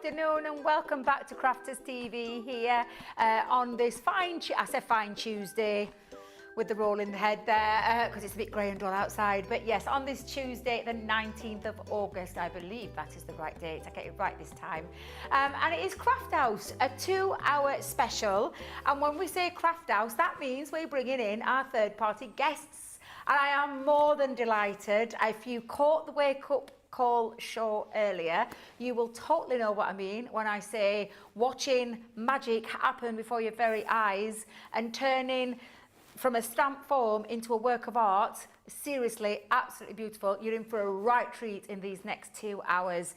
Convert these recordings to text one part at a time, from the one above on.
afternoon and welcome back to Crafters TV here on this fine Tuesday with the roll in the head there because it's a bit grey and dull outside. But yes, on this Tuesday, the 19th of August, I believe that is the right date. I get it right this time. And it is Craft House, a 2-hour special. And when we say Craft House, that means we're bringing in our third-party guests. And I am more than delighted. If you caught the Wake Up Call show earlier, you will totally know what I mean when I say watching magic happen before your very eyes and turning from a stamp form into a work of art. Seriously, absolutely beautiful. You're in for a right treat in these next 2 hours.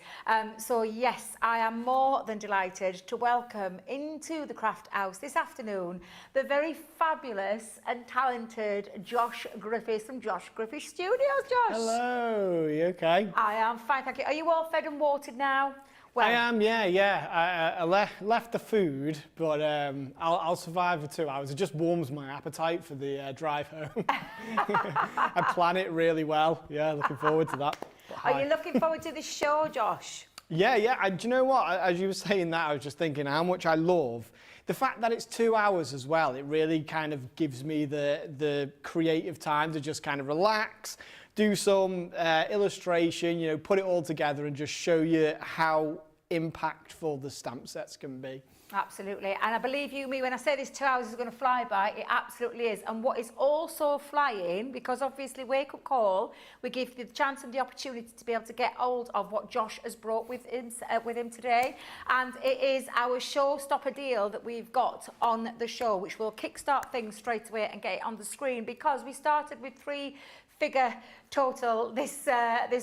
So yes, I am more than delighted to welcome into the Craft House this afternoon the very fabulous and talented Josh Griffiths from Josh Griffiths Studios. Josh. Hello, you okay? I am fine, thank you. Are you all fed and watered now? Well, I am, yeah. I left the food, but I'll survive for 2 hours. It just warms my appetite for the drive home. I plan it really well. Yeah, looking forward to that. Are you looking forward to this show, Josh? Yeah. Do you know what? As you were saying that, I was just thinking how much I love the fact that it's 2 hours as well. It really kind of gives me the creative time to just kind of relax, do some illustration, you know, put it all together and just show you how impactful the stamp sets can be. Absolutely, and I believe you me when I say this 2 hours is going to fly by, it absolutely is. And what is also flying, because obviously Wake Up Call, we give you the chance and the opportunity to be able to get hold of what Josh has brought with him today, and it is our showstopper deal that we've got on the show, which will kickstart things straight away and get it on the screen, because we started with 3-figure total this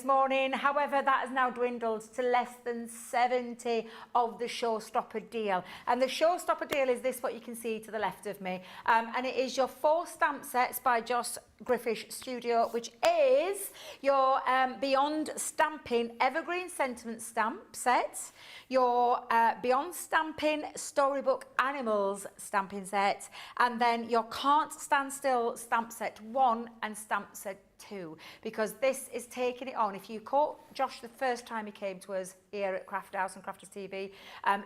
morning. However, that has now dwindled to less than 70 of the showstopper deal. And the showstopper deal is this, what you can see to the left of me. And it is your 4 stamp sets by Josh Griffiths Studio, which is your Beyond Stamping Evergreen Sentiment stamp set, your Beyond Stamping Storybook Animals stamping set, and then your Can't Stand Still stamp set 1 and stamp set 2, because this is taking it on. If you caught Josh the first time he came to us here at Craft House and Crafters TV,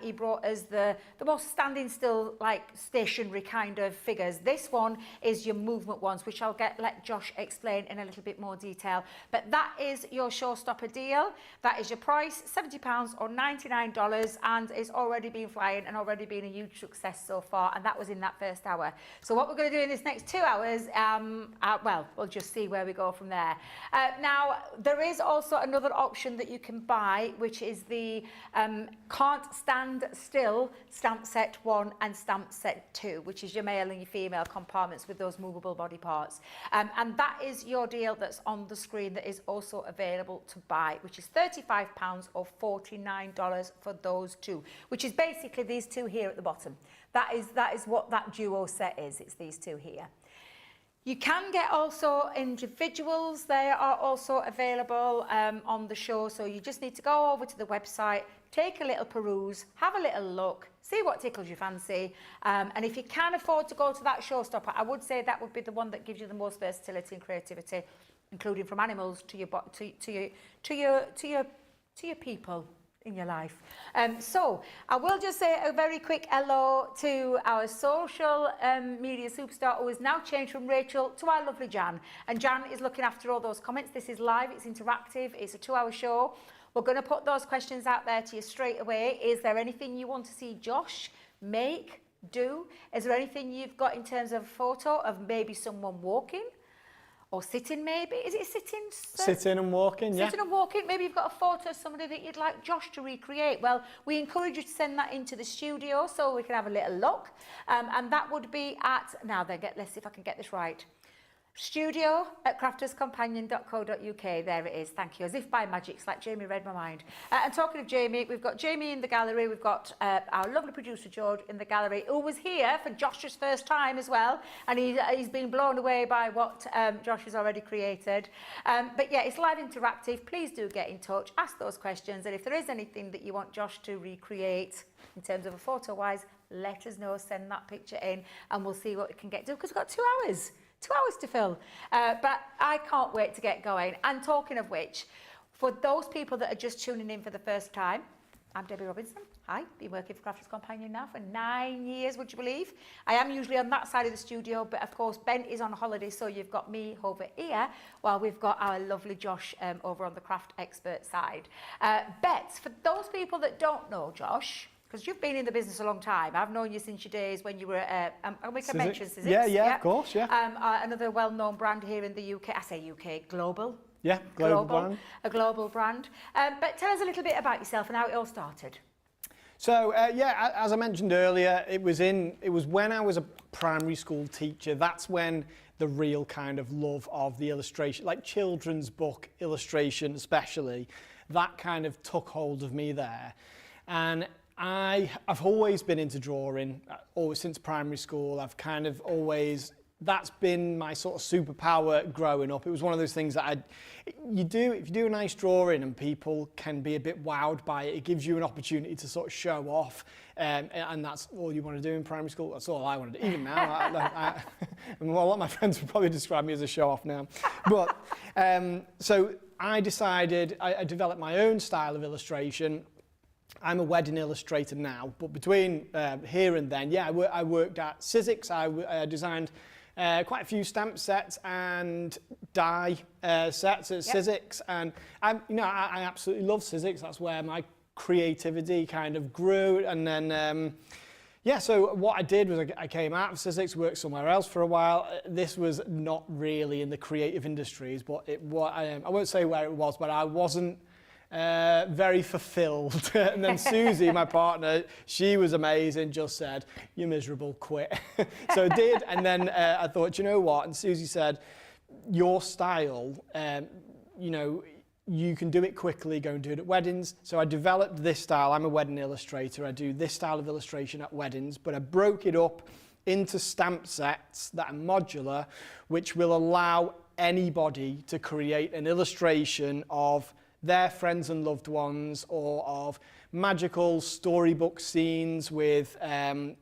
he brought us the most standing still, like stationary kind of figures. This one is your movement ones, which I'll let Josh explain in a little bit more detail. But that is your showstopper deal. That is your price, £70 or $99, and it's already been flying and already been a huge success so far, and that was in that first hour. So what we're going to do in this next 2 hours, well, we'll just see where we go from there. Now, there is also another option that you can buy, which is the Can't Stand Still stamp set 1 and stamp set 2, which is your male and your female compartments with those movable body parts. And that is your deal that's on the screen that is also available to buy, which is £35 or $49 for those two, which is basically these two here at the bottom. That is what that duo set is. It's these two here. You can get also individuals. They are also available on the show. So you just need to go over to the website, take a little peruse, have a little look, see what tickles your fancy. And if you can afford to go to that showstopper, I would say that would be the one that gives you the most versatility and creativity, including from animals to your people in your life. So I will just say a very quick hello to our social media superstar, who has now changed from Rachel to our lovely Jan. And Jan is looking after all those comments. This is live, it's interactive, it's a 2-hour show. We're going to put those questions out there to you straight away. Is there anything you want to see Josh make, do? Is there anything you've got in terms of a photo of maybe someone walking? Or sitting, maybe? Is it sitting? Sitting and walking, yeah. Sitting and walking. Maybe you've got a photo of somebody that you'd like Josh to recreate. Well, we encourage you to send that into the studio so we can have a little look. And that would be at, now then, let's see if I can get this right. Studio at crafterscompanion.co.uk. There it is. Thank you. As if by magic. It's like Jamie read my mind. And talking of Jamie, we've got Jamie in the gallery. We've got our lovely producer George in the gallery, who was here for Josh's first time as well, and he's been blown away by what Josh has already created. But yeah, it's live interactive. Please do get in touch, ask those questions, and if there is anything that you want Josh to recreate in terms of a photo wise, let us know. Send that picture in and we'll see what we can get to, because we've got 2 hours. 2 hours to fill, but I can't wait to get going. And talking of which, for those people that are just tuning in for the first time, I'm Debbie Robinson. Hi, been working for Crafters Companion now for 9 years, would you believe? I am usually on that side of the studio, but of course Ben is on holiday, so you've got me over here, while we've got our lovely Josh over on the craft expert side. Bets, for those people that don't know Josh, because you've been in the business a long time. I've known you since your days when you were at, we can mention Sizzix. Yeah, of course, yeah. Another well-known brand here in the UK. I say UK, global. Yeah, global brand. A global brand. But tell us a little bit about yourself and how it all started. So yeah, as I mentioned earlier, it was when I was a primary school teacher. That's when the real kind of love of the illustration, like children's book illustration especially, that kind of took hold of me there. And I've always been into drawing, always since primary school. I've kind of always, that's been my sort of superpower growing up. It was one of those things that if you do a nice drawing and people can be a bit wowed by it, it gives you an opportunity to sort of show off, and that's all you want to do in primary school. That's all I want to do. Even now, well, a lot of my friends would probably describe me as a show-off now. But so I decided, I developed my own style of illustration. I'm a wedding illustrator now, but between here and then, yeah, I worked at Sizzix. I designed quite a few stamp sets and die sets at Sizzix, and I absolutely love Sizzix. That's where my creativity kind of grew, and then yeah. So what I did was I came out of Sizzix, worked somewhere else for a while. This was not really in the creative industries, but I won't say where it was, but I wasn't very fulfilled. And then Susie, my partner, she was amazing, just said, "You're miserable, quit." So I did, and then I thought, you know what? And Susie said, "Your style, you know, you can do it quickly, go and do it at weddings." So I developed this style. I'm a wedding illustrator. I do this style of illustration at weddings, but I broke it up into stamp sets that are modular, which will allow anybody to create an illustration of their friends and loved ones, or of magical storybook scenes with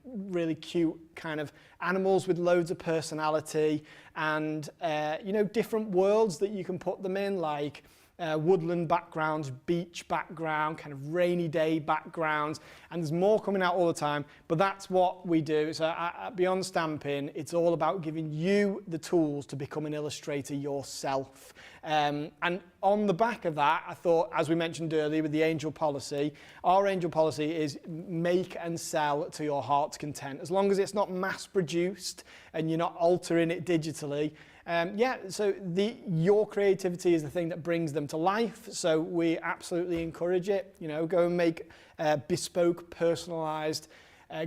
really cute kind of animals with loads of personality, and you know, different worlds that you can put them in, like woodland backgrounds, beach background, kind of rainy day backgrounds, and there's more coming out all the time, but that's what we do. So at Beyond Stamping, it's all about giving you the tools to become an illustrator yourself. And on the back of that, I thought, as we mentioned earlier with the angel policy, our angel policy is make and sell to your heart's content. As long as it's not mass produced and you're not altering it digitally, yeah, so your creativity is the thing that brings them to life. So we absolutely encourage it. You know, go and make bespoke, personalised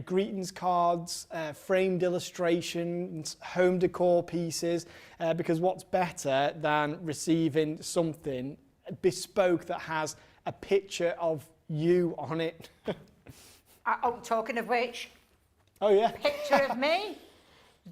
greetings cards, framed illustrations, home decor pieces, because what's better than receiving something bespoke that has a picture of you on it? Oh, talking of which, oh yeah, picture of me.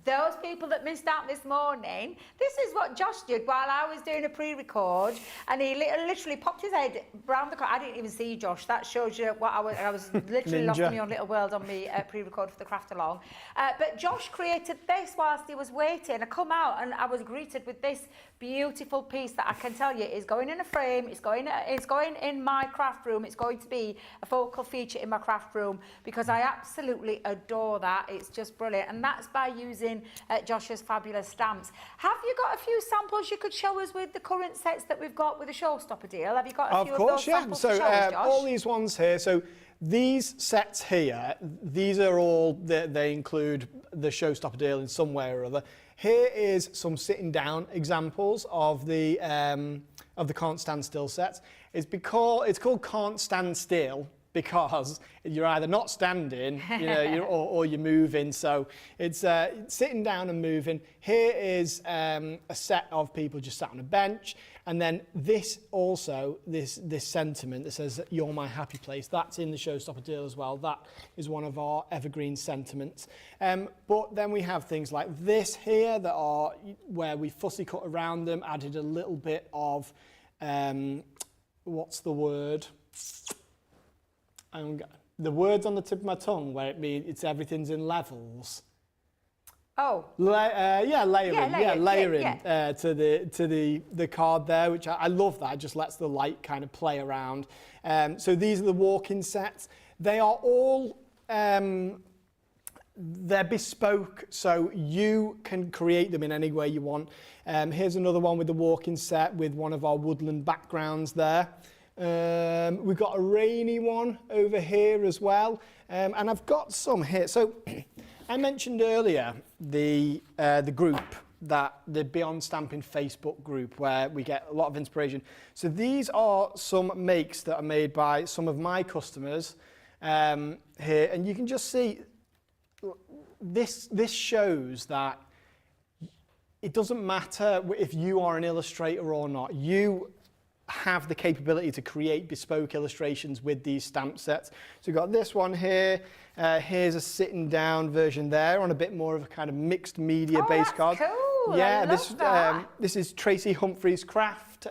Those people that missed out this morning, this is what Josh did while I was doing a pre-record, and he literally popped his head round the corner. I didn't even see Josh. That shows you what I was literally lost me on Little World on me pre-record for the craft along. But Josh created this whilst he was waiting. I come out and I was greeted with this beautiful piece that I can tell you is going in a frame. It's going in my craft room. It's going to be a focal feature in my craft room because I absolutely adore that. It's just brilliant, and that's by using Josh's fabulous stamps. Have you got a few samples you could show us with the current sets that we've got with the showstopper deal? Have you got a few of those samples to show us, Josh? All these ones here. So these sets here, these are all, they include the showstopper deal in some way or other. Here is some sitting down examples of the Can't Stand Still sets. It's called Can't Stand Still because you're either not standing, you know, or you're moving. So it's sitting down and moving. Here is a set of people just sat on a bench, and then this also, this sentiment that says "You're my happy place." That's in the showstopper deal as well. That is one of our evergreen sentiments. But then we have things like this here that are where we fussy cut around them, added a little bit of what's the word? The word's on the tip of my tongue where it's everything's in levels. Oh. Layering to the card there, which I love that. It just lets the light kind of play around. So these are the walk-in sets. They are all they're bespoke, so you can create them in any way you want. Here's another one with the walking set with one of our woodland backgrounds there. We've got a rainy one over here as well, and I've got some here. So I mentioned earlier the group, the Beyond Stamping Facebook group, where we get a lot of inspiration. So these are some makes that are made by some of my customers here, and you can just see this shows that it doesn't matter if you are an illustrator or not. You have the capability to create bespoke illustrations with these stamp sets. So we've got this one here. Here's a sitting down version there on a bit more of a kind of mixed media based card. Cool. Yeah, this is Tracy Humphrey's craft.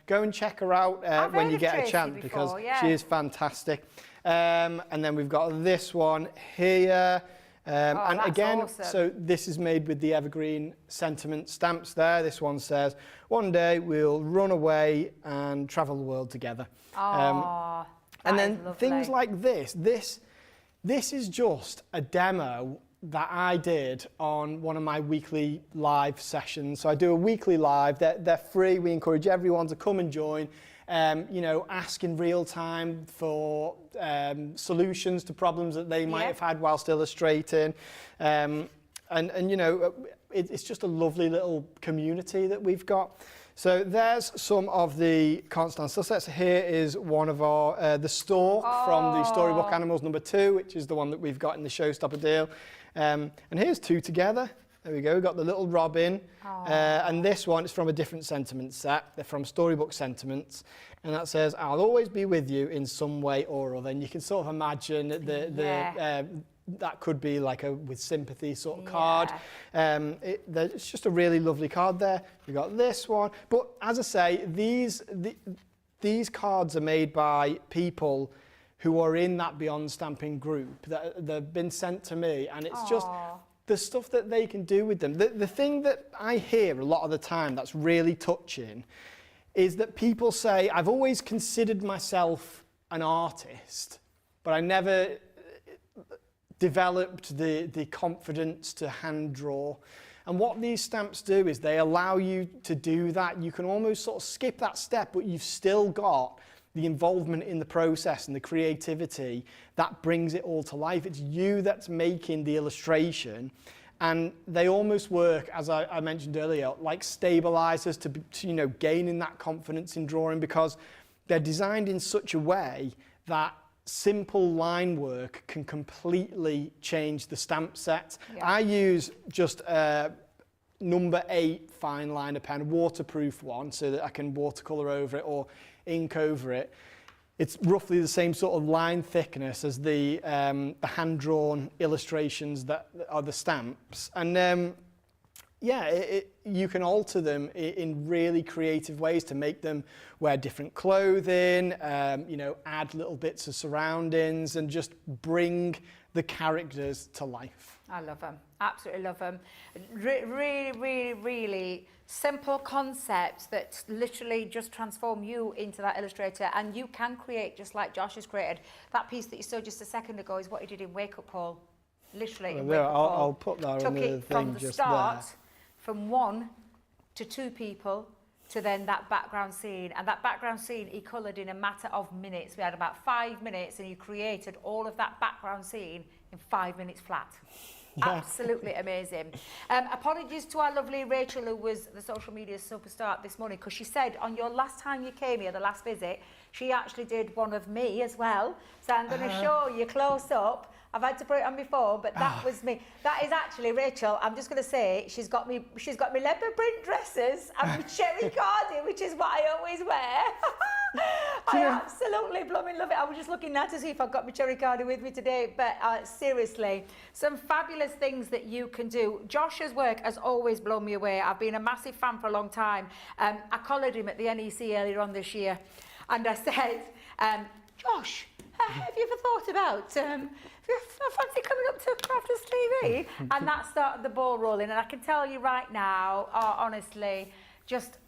Go and check her out when you get a chance, because she is fantastic. And then we've got this one here. And again, awesome. So this is made with the evergreen sentiment stamps there. This one says, "One day we'll run away and travel the world together." And then things like this. This is just a demo that I did on one of my weekly live sessions. So I do a weekly live. They're free. We encourage everyone to come and join. You know, ask in real time for solutions to problems that they might have had whilst illustrating. And you know, it's just a lovely little community that we've got. So there's some of the Can't Stand Still sets. Here is one of our, the stork from the Storybook Animals #2, which is the one that we've got in the Showstopper deal. And here's two together. There we go, we've got the little robin, and this one is from a different sentiment set. They're from Storybook Sentiments, and that says, "I'll always be with you in some way or other." And you can sort of imagine that could be like a with sympathy sort of card. It's just a really lovely card there. We've got this one, but as I say, these cards are made by people who are in that Beyond Stamping group that they've been sent to me, and it's just the stuff that they can do with them. The thing that I hear a lot of the time that's really touching is that people say, "I've always considered myself an artist, but I never developed the confidence to hand draw." And what these stamps do is they allow you to do that. You can almost sort of skip that step, but you've still got the involvement in the process and the creativity that brings it all to life. It's you that's making the illustration, and they almost work, as I mentioned earlier, like stabilizers to you know, gaining that confidence in drawing, because they're designed in such a way that simple line work can completely change the stamp set. I use just a #8 fine liner pen, waterproof one, so that I can watercolor over it or ink over it. It's roughly the same sort of line thickness as the hand-drawn illustrations that are the stamps. And you can alter them in really creative ways to make them wear different clothing, you know, add little bits of surroundings and just bring the characters to life. I love them, absolutely love them. Really simple concepts that literally just transform you into that illustrator, and you can create just like Josh has created. That piece that you saw just a second ago is what he did in Wake Up Call, literally in Wake Up Call. I'll put that Took on the it thing from the just start, there. from 1 to 2 people, to then that background scene. And that background scene he coloured in a matter of minutes. We had about 5 minutes, and you created all of that background scene in 5 minutes flat. Absolutely amazing. Apologies to our lovely Rachel, who was the social media superstar this morning, because she said on your last time you came here, the last visit, she actually did one of me as well. So I'm going to show you close up. I've had to put it on my phone, but that was me. That is actually Rachel. I'm just going to say she's got me leopard print dresses and my cherry cardi, which is what I always wear. I absolutely blooming love it. I was just looking now to see if I've got my cherry cardi with me today, but seriously, some fabulous things that you can do. Josh's work has always blown me away. I've been a massive fan for a long time. I collared him at the NEC earlier on this year, and I said, Josh, have you ever thought about fancy coming up to Crafters TV? And that started the ball rolling, and I can tell you right now, honestly, just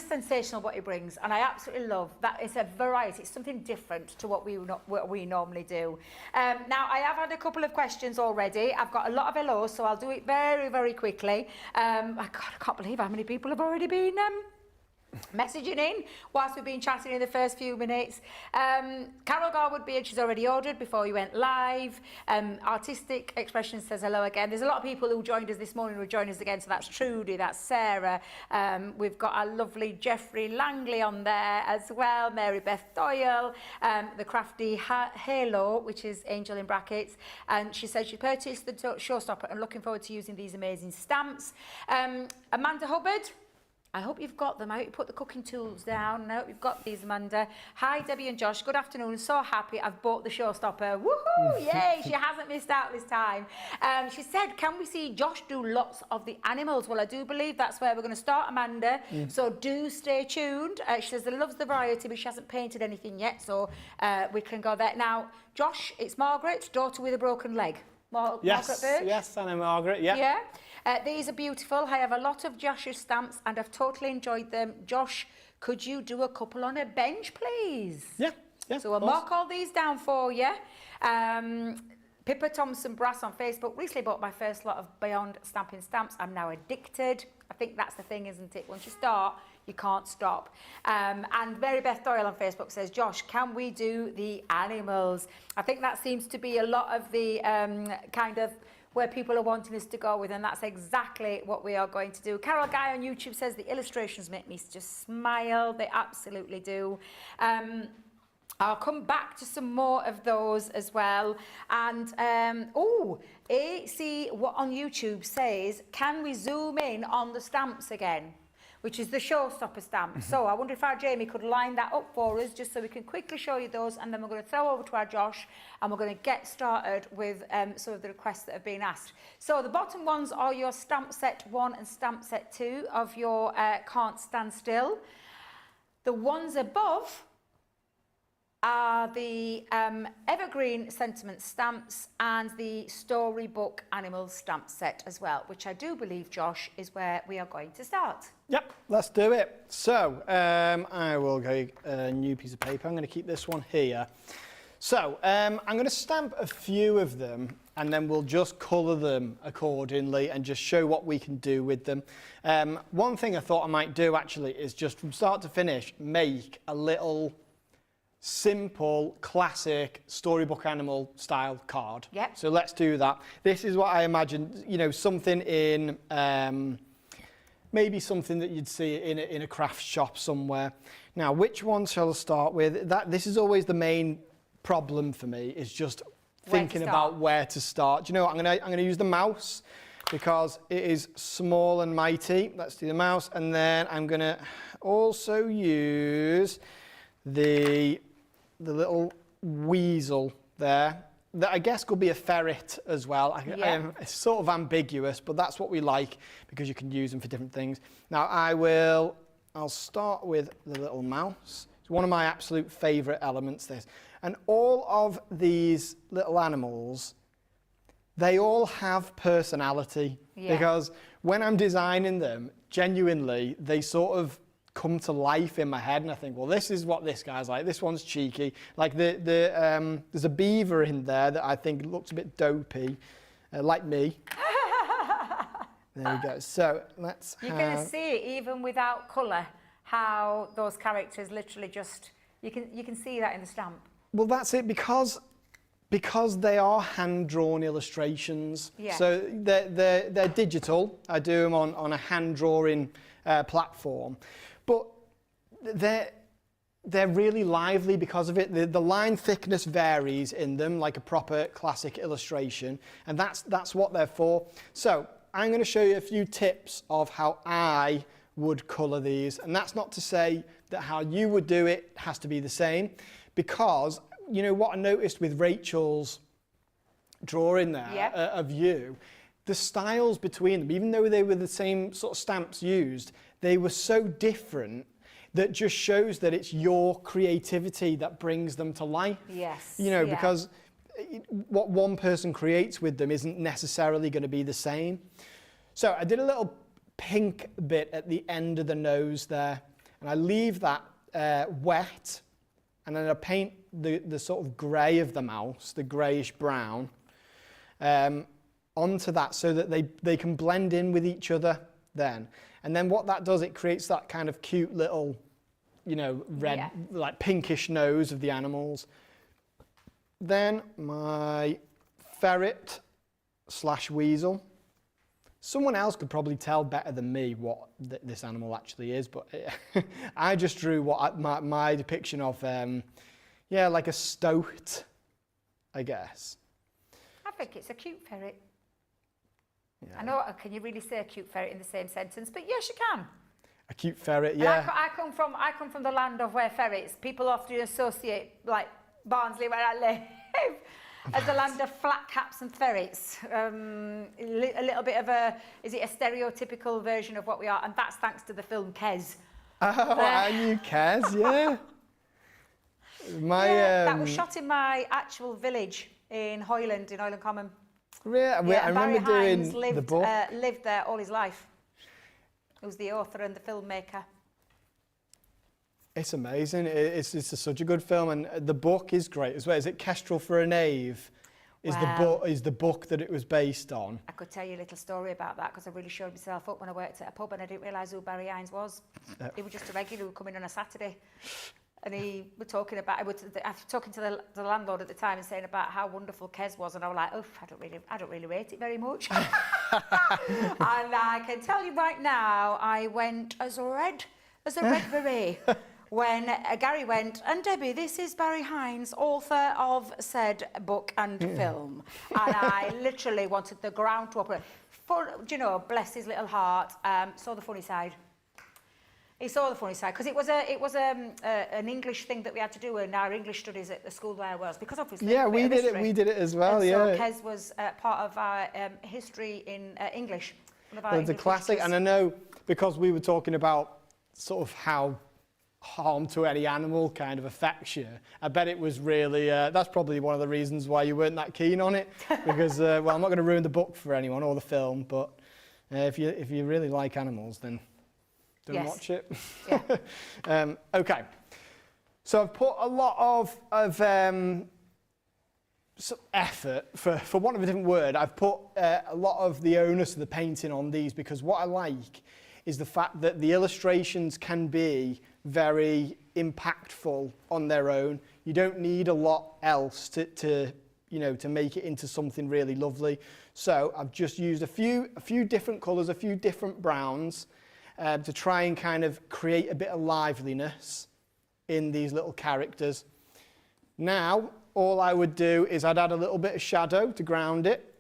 sensational what he brings, and I absolutely love that. It's a variety, it's something different to what we normally do. Now I have had a couple of questions already. I've got a lot of hellos, so I'll do it very, very quickly. I can't believe how many people have already been messaging in whilst we've been chatting in the first few minutes. Carol Garwood Beard, she's already ordered before you went live. Artistic Expression says hello again. There's a lot of people who joined us this morning who joined us again, so that's Trudy, that's Sarah. We've got our lovely Jeffrey Langley on there as well, Mary Beth Doyle, the crafty Halo, which is Angel in brackets, and she said she purchased the showstopper and looking forward to using these amazing stamps. Amanda Hubbard, I hope you've got them. I hope you put the cooking tools down. I hope you've got these, Amanda. Hi, Debbie and Josh. Good afternoon. So happy I've bought the showstopper. Woohoo! Yay! She hasn't missed out this time. She said, can we see Josh do lots of the animals? Well, I do believe that's where we're going to start, Amanda. So do stay tuned. She says that loves the variety, but she hasn't painted anything yet, so we can go there. Now, Josh, it's Margaret, daughter with a broken leg. Yes, Margaret Birch? yes, I know Margaret, yeah. Yeah. These are beautiful. I have a lot of Josh's stamps and I've totally enjoyed them. Josh, could you do a couple on a bench, please? Yeah, yeah. So we'll mark all these down for you. Pippa Thompson Brass on Facebook. Recently bought my first lot of Beyond Stamping stamps. I'm now addicted. I think that's the thing, isn't it? Once you start, you can't stop. And Mary Beth Doyle on Facebook says, Josh, can we do the animals? I think that seems to be a lot of the kind of where people are wanting us to go with, and that's exactly what we are going to do. Carol Guy on YouTube says the illustrations make me just smile. They absolutely do. I'll come back to some more of those as well. And AC what on YouTube says, can we zoom in on the stamps again? Which is the showstopper stamp. So I wonder if our Jamie could line that up for us, just so we can quickly show you those, and then we're going to throw over to our Josh, and we're going to get started with some of the requests that have been asked. So the bottom ones are your stamp set 1 and stamp set 2 of your Can't Stand Still. The ones above are the Evergreen Sentiment stamps and the Storybook Animal stamp set as well, which I do believe, Josh, is where we are going to start. Yep, let's do it. So I will go a new piece of paper. I'm going to keep this one here. So I'm going to stamp a few of them, and then we'll just colour them accordingly and just show what we can do with them. One thing I thought I might do actually is just from start to finish make a little simple, classic storybook animal style card. Yep. So let's do that. This is what I imagine, you know, something in, maybe something that you'd see in a craft shop somewhere. Now, which one shall I start with? This is always the main problem for me, is just thinking about where to start. Do you know what? I'm gonna use the mouse because it is small and mighty. Let's do the mouse, and then I'm gonna also use the little weasel there, that I guess could be a ferret as well. It's sort of ambiguous, but that's what we like because you can use them for different things. Now I'll start with the little mouse. It's one of my absolute favourite elements, this. And all of these little animals, they all have personality, because when I'm designing them, genuinely, they sort of come to life in my head, and I think, well, this is what this guy's like. This one's cheeky. Like there's a beaver in there that I think looks a bit dopey, like me. There we go. So let's. You can see it even without colour, how those characters literally just you can see that in the stamp. Well, that's it, because they are hand-drawn illustrations. Yeah. So they're digital. I do them on a hand-drawing platform. But they're really lively because of it. The line thickness varies in them, like a proper classic illustration, and that's what they're for. So I'm going to show you a few tips of how I would colour these, and that's not to say that how you would do it has to be the same, because you know what I noticed with Rachel's drawing there of you, the styles between them, even though they were the same sort of stamps used, they were so different that just shows that it's your creativity that brings them to life. Yes. You know, because what one person creates with them isn't necessarily going to be the same. So I did a little pink bit at the end of the nose there. And I leave that wet, and then I paint the sort of grey of the mouse, the greyish brown, onto that so that they can blend in with each other then. And then what that does, it creates that kind of cute little, you know, red, like pinkish nose of the animals. Then my ferret / weasel. Someone else could probably tell better than me what this animal actually is, but I just drew what my depiction of, yeah, like a stoat, I guess. I think it's a cute ferret. Yeah. I know, can you really say a cute ferret in the same sentence? But yes, you can. A cute ferret, yeah. And I come from the land of where ferrets, people often associate, like Barnsley, where I live, as the land of flat caps and ferrets. A little bit of is it a stereotypical version of what we are? And that's thanks to the film Kes. Oh, I knew Kes, yeah. That was shot in my actual village in Hoyland Common. Really? I remember doing the book. Lived there all his life. He was the author and the filmmaker. It's amazing. It's such a good film, and the book is great as well. Is it Kestrel for a Knave? Is the book that it was based on? I could tell you a little story about that because I really showed myself up when I worked at a pub and I didn't realise who Barry Hines was. He was just a regular who would come in on a Saturday. And I was talking to the landlord at the time and saying about how wonderful Kes was, and I was like, oh, I don't really rate it very much. And I can tell you right now, I went as red as a red beret when Gary went, and Debbie, this is Barry Hines, author of said book and film. And I literally wanted the ground to open. You know, bless his little heart, saw the funny side. He saw the funny side because it was an English thing that we had to do in our English studies at the school where I was, because obviously we did it as well. And yeah. So Kes was part of our history in English. It's a classic, and I know because we were talking about sort of how harm to any animal kind of affects you. I bet it was really that's probably one of the reasons why you weren't that keen on it, because well, I'm not going to ruin the book for anyone or the film, but if you really like animals, then. Don't watch it. Yeah. Okay. So I've put a lot of effort, for want of a different word, I've put a lot of the onus of the painting on these, because what I like is the fact that the illustrations can be very impactful on their own. You don't need a lot else to make it into something really lovely. So I've just used a few different colours, a few different browns, to try and kind of create a bit of liveliness in these little characters. Now, all I would do is I'd add a little bit of shadow to ground it,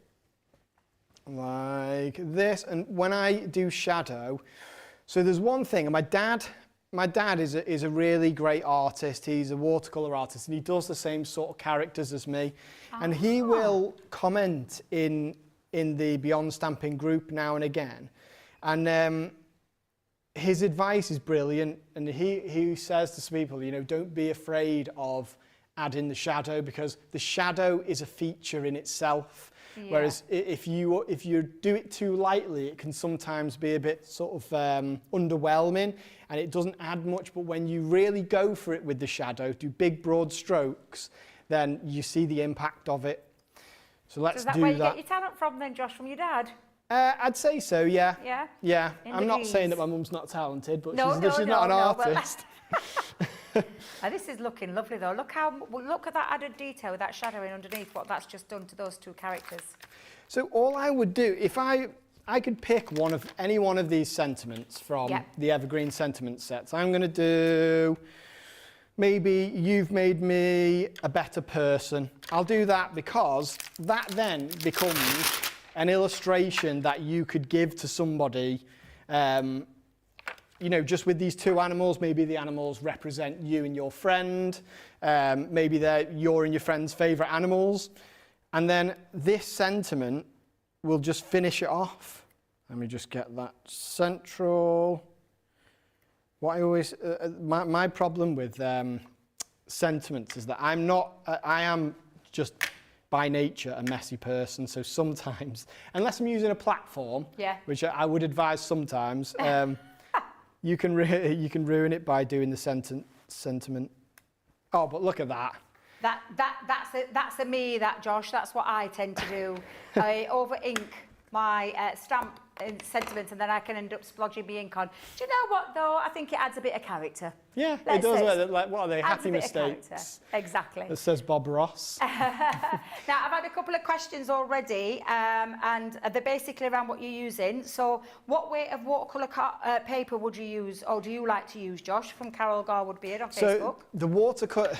like this. And when I do shadow, so there's one thing, and my dad is a really great artist. He's a watercolour artist, and he does the same sort of characters as me. And he will comment in the Beyond Stamping group now and again. And his advice is brilliant, and he says to people, don't be afraid of adding the shadow, because the shadow is a feature in itself. Yeah. Whereas if you do it too lightly, it can sometimes be a bit sort of underwhelming, and it doesn't add much. But when you really go for it with the shadow, do big broad strokes, then you see the impact of it. So let's do that. Is that where you get your talent from then, Josh, from your dad? I'd say so, yeah. Yeah? Yeah. I'm not saying that my mum's not talented, but she's not an artist. This is looking lovely though. Look at that added detail with that shadowing underneath, what that's just done to those two characters. So all I would do, if I could pick any one of these sentiments from the Evergreen Sentiment sets, I'm going to do maybe you've made me a better person. I'll do that because that then becomes an illustration that you could give to somebody, just with these two animals. Maybe the animals represent you and your friend. Maybe they're your and your friend's favourite animals. And then this sentiment will just finish it off. Let me just get that central. What I always, my problem with sentiments is that I am just by nature a messy person, so sometimes, unless I'm using a platform, which I would advise sometimes, you can ruin it by doing the sentiment. Oh, but look at that. That's a me, that, Josh. That's what I tend to do. I over ink my stamp sentiment, and then I can end up splodging my ink on. Do you know what, though? I think it adds a bit of character. Yeah, it does. Like, what are they? Happy mistakes. Exactly. That says Bob Ross. Now, I've had a couple of questions already, and they're basically around what you're using. So, what weight of watercolour paper would you use, or do you like to use, Josh? From Carol Garwood-Beard on Facebook. So, the watercolour,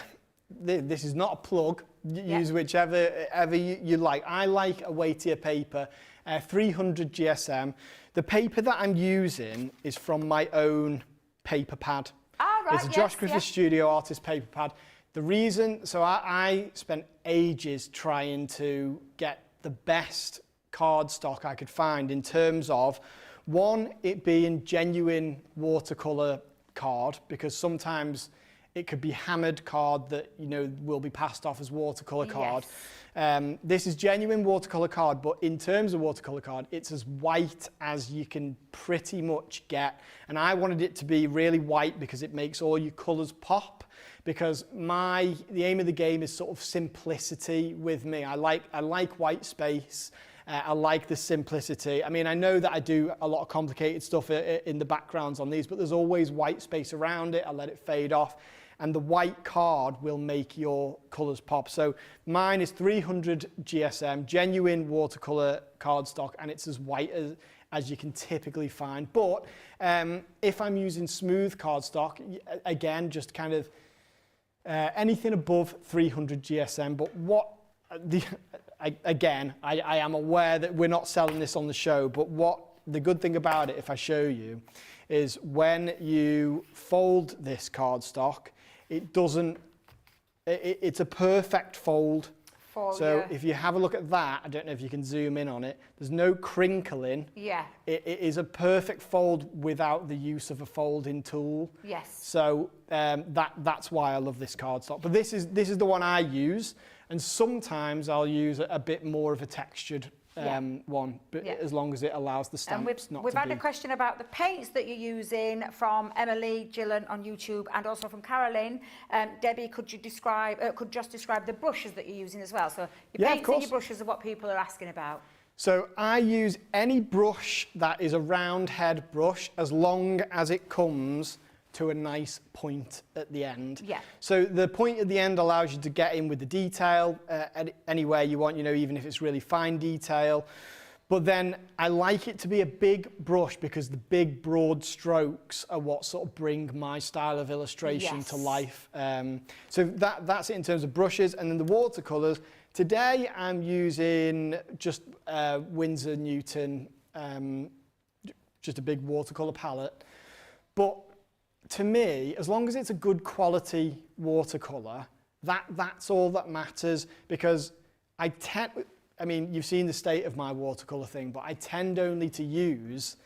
this is not a plug. Use whichever you like. I like a weightier paper. 300 GSM. The paper that I'm using is from my own paper pad. Ah, right, it's a Josh Griffiths Studio artist paper pad. The reason, so I spent ages trying to get the best cardstock I could find in terms of, one, it being genuine watercolour card, because sometimes it could be hammered card that, you know, will be passed off as watercolour card. This is genuine watercolour card, but in terms of watercolour card, it's as white as you can pretty much get. And I wanted it to be really white because it makes all your colours pop. Because the aim of the game is sort of simplicity with me. I like white space. I like the simplicity. I mean, I know that I do a lot of complicated stuff in the backgrounds on these, but there's always white space around it. I let it fade off. And the white card will make your colours pop. So mine is 300 GSM, genuine watercolour cardstock, and it's as white as you can typically find. But if I'm using smooth cardstock, again, just kind of anything above 300 GSM. But I am aware that we're not selling this on the show, but the good thing about it, if I show you, is when you fold this cardstock, it's a perfect fold. So if you have a look at that, I don't know if you can zoom in on it, there's no crinkling. Yeah. It is a perfect fold without the use of a folding tool. Yes. So that's why I love this cardstock. But this is the one I use, and sometimes I'll use a bit more of a textured one, but as long as it allows the stamps not to be. We've had a question about the paints that you're using from Emily Gillen on YouTube, and also from Carolyn. Debbie, could you describe the brushes that you're using as well? So your paints and your brushes are what people are asking about. So I use any brush that is a round head brush, as long as it comes to a nice point at the end. Yeah. So the point at the end allows you to get in with the detail anywhere you want, you know, even if it's really fine detail. But then I like it to be a big brush, because the big broad strokes are what sort of bring my style of illustration to life. So that's it in terms of brushes. And then the watercolours. Today I'm using just Winsor Newton, just a big watercolour palette. But to me, as long as it's a good quality watercolour, that's all that matters, because I mean, you've seen the state of my watercolour thing, but I tend only to use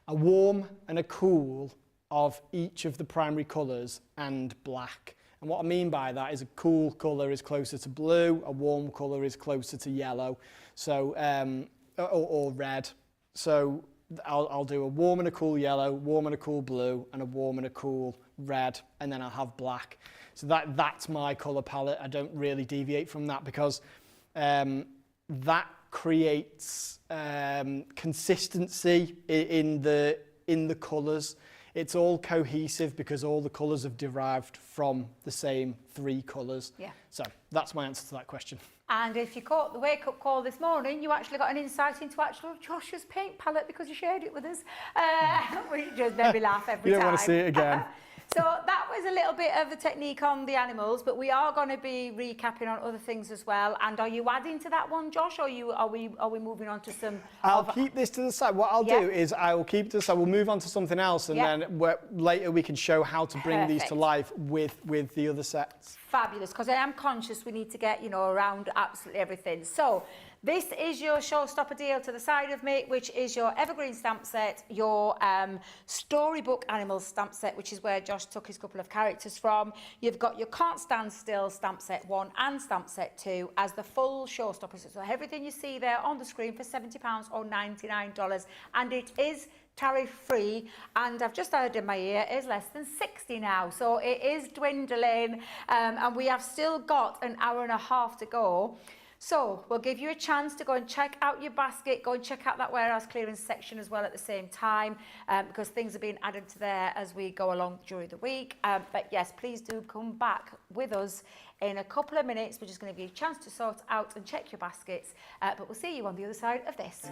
a warm and a cool of each of the primary colours and black. And what I mean by that is a cool colour is closer to blue, a warm colour is closer to yellow, so or red. So I'll do a warm and a cool yellow, warm and a cool blue, and a warm and a cool red, and then I'll have black. So that's my colour palette. I don't really deviate from that, because that creates consistency in the colours. It's all cohesive because all the colours have derived from the same three colours. Yeah. So that's my answer to that question. And if you caught the wake-up call this morning, you actually got an insight into Josh's paint palette because you shared it with us. Which just made me laugh every time. You don't want to see it again. So that was a little bit of the technique on the animals, but we are going to be recapping on other things as well. And are you adding to that one, Josh, or are we moving on to some? I'll keep this to the side. What I'll do is I will keep it to the side. We'll move on to something else, and then later we can show how to bring these to life with the other sets. Fabulous, because I am conscious we need to get, you know, around absolutely everything. So This is your showstopper deal to the side of me, which is your evergreen stamp set, your storybook animals stamp set, which is where Josh took his couple of characters from. You've got your Can't Stand Still stamp set 1 and stamp set 2 as the full showstopper. So everything you see there on the screen for £70 or $99, and it is tariff-free, and I've just heard in my ear is less than 60 now, so it is dwindling, and we have still got an hour and a half to go. So we'll give you a chance to go and check out your basket, go and check out that warehouse clearance section as well at the same time, because things are being added to there as we go along during the week. But yes, please do come back with us in a couple of minutes. We're just going to give you a chance to sort out and check your baskets, but we'll see you on the other side of this.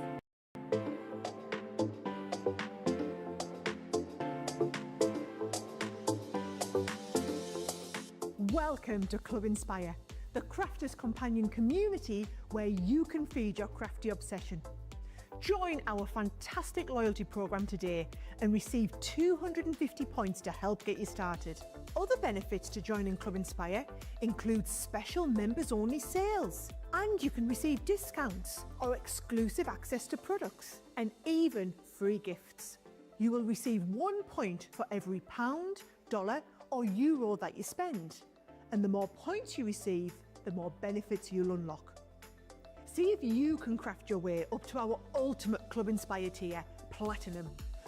Welcome to Club Inspire, the Crafters Companion community where you can feed your crafty obsession. Join our fantastic loyalty program today and receive 250 points to help get you started. Other benefits to joining Club Inspire include special members-only sales, and you can receive discounts or exclusive access to products, and even free gifts. You will receive 1 point for every pound, dollar or euro that you spend. And the more points you receive, the more benefits you'll unlock. See if you can craft your way up to our ultimate Club Inspire tier, Platinum,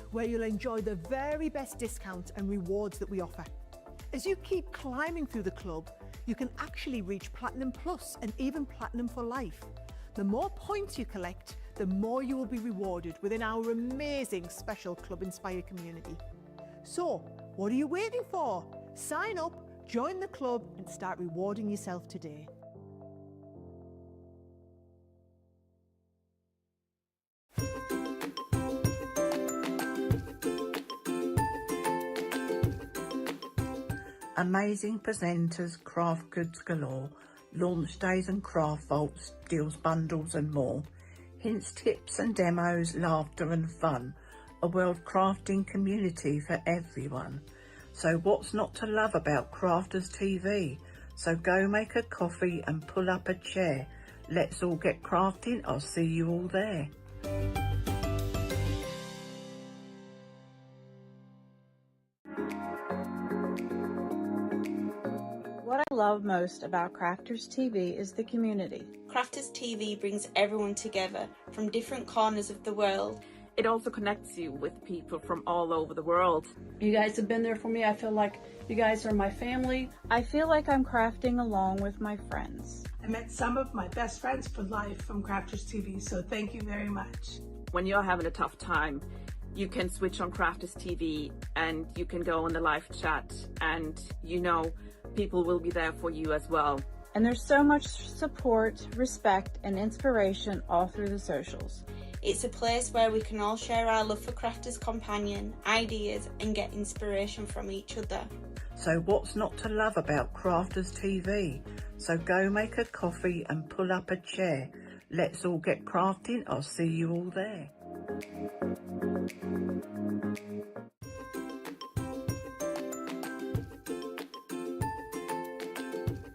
where you'll enjoy the very best discounts and rewards that we offer. As you keep climbing through the club, you can actually reach Platinum Plus and even Platinum for life. The more points you collect, the more you will be rewarded within our amazing special Club Inspire community. So, what are you waiting for? Sign up, join the club and start rewarding yourself today. Amazing presenters, craft goods galore, launch days and craft vaults, deals bundles and more. Hints, tips and demos, laughter and fun. A world crafting community for everyone. So what's not to love about Crafters TV? So go make a coffee and pull up a chair. Let's all get crafting. I'll see you all there. What I love most about Crafters TV is the community. Crafters TV brings everyone together from different corners of the world. It also connects you with people from all over the world. You guys have been there for me. I feel like you guys are my family. I feel like I'm crafting along with my friends. I met some of my best friends for life from Crafters TV, so thank you very much. When you're having a tough time, you can switch on Crafters TV and you can go on the live chat, and you know people will be there for you as well. And there's so much support, respect, and inspiration all through the socials. It's a place where we can all share our love for Crafters Companion, ideas and get inspiration from each other. So what's not to love about Crafters TV? So go make a coffee and pull up a chair. Let's all get crafting. I'll see you all there.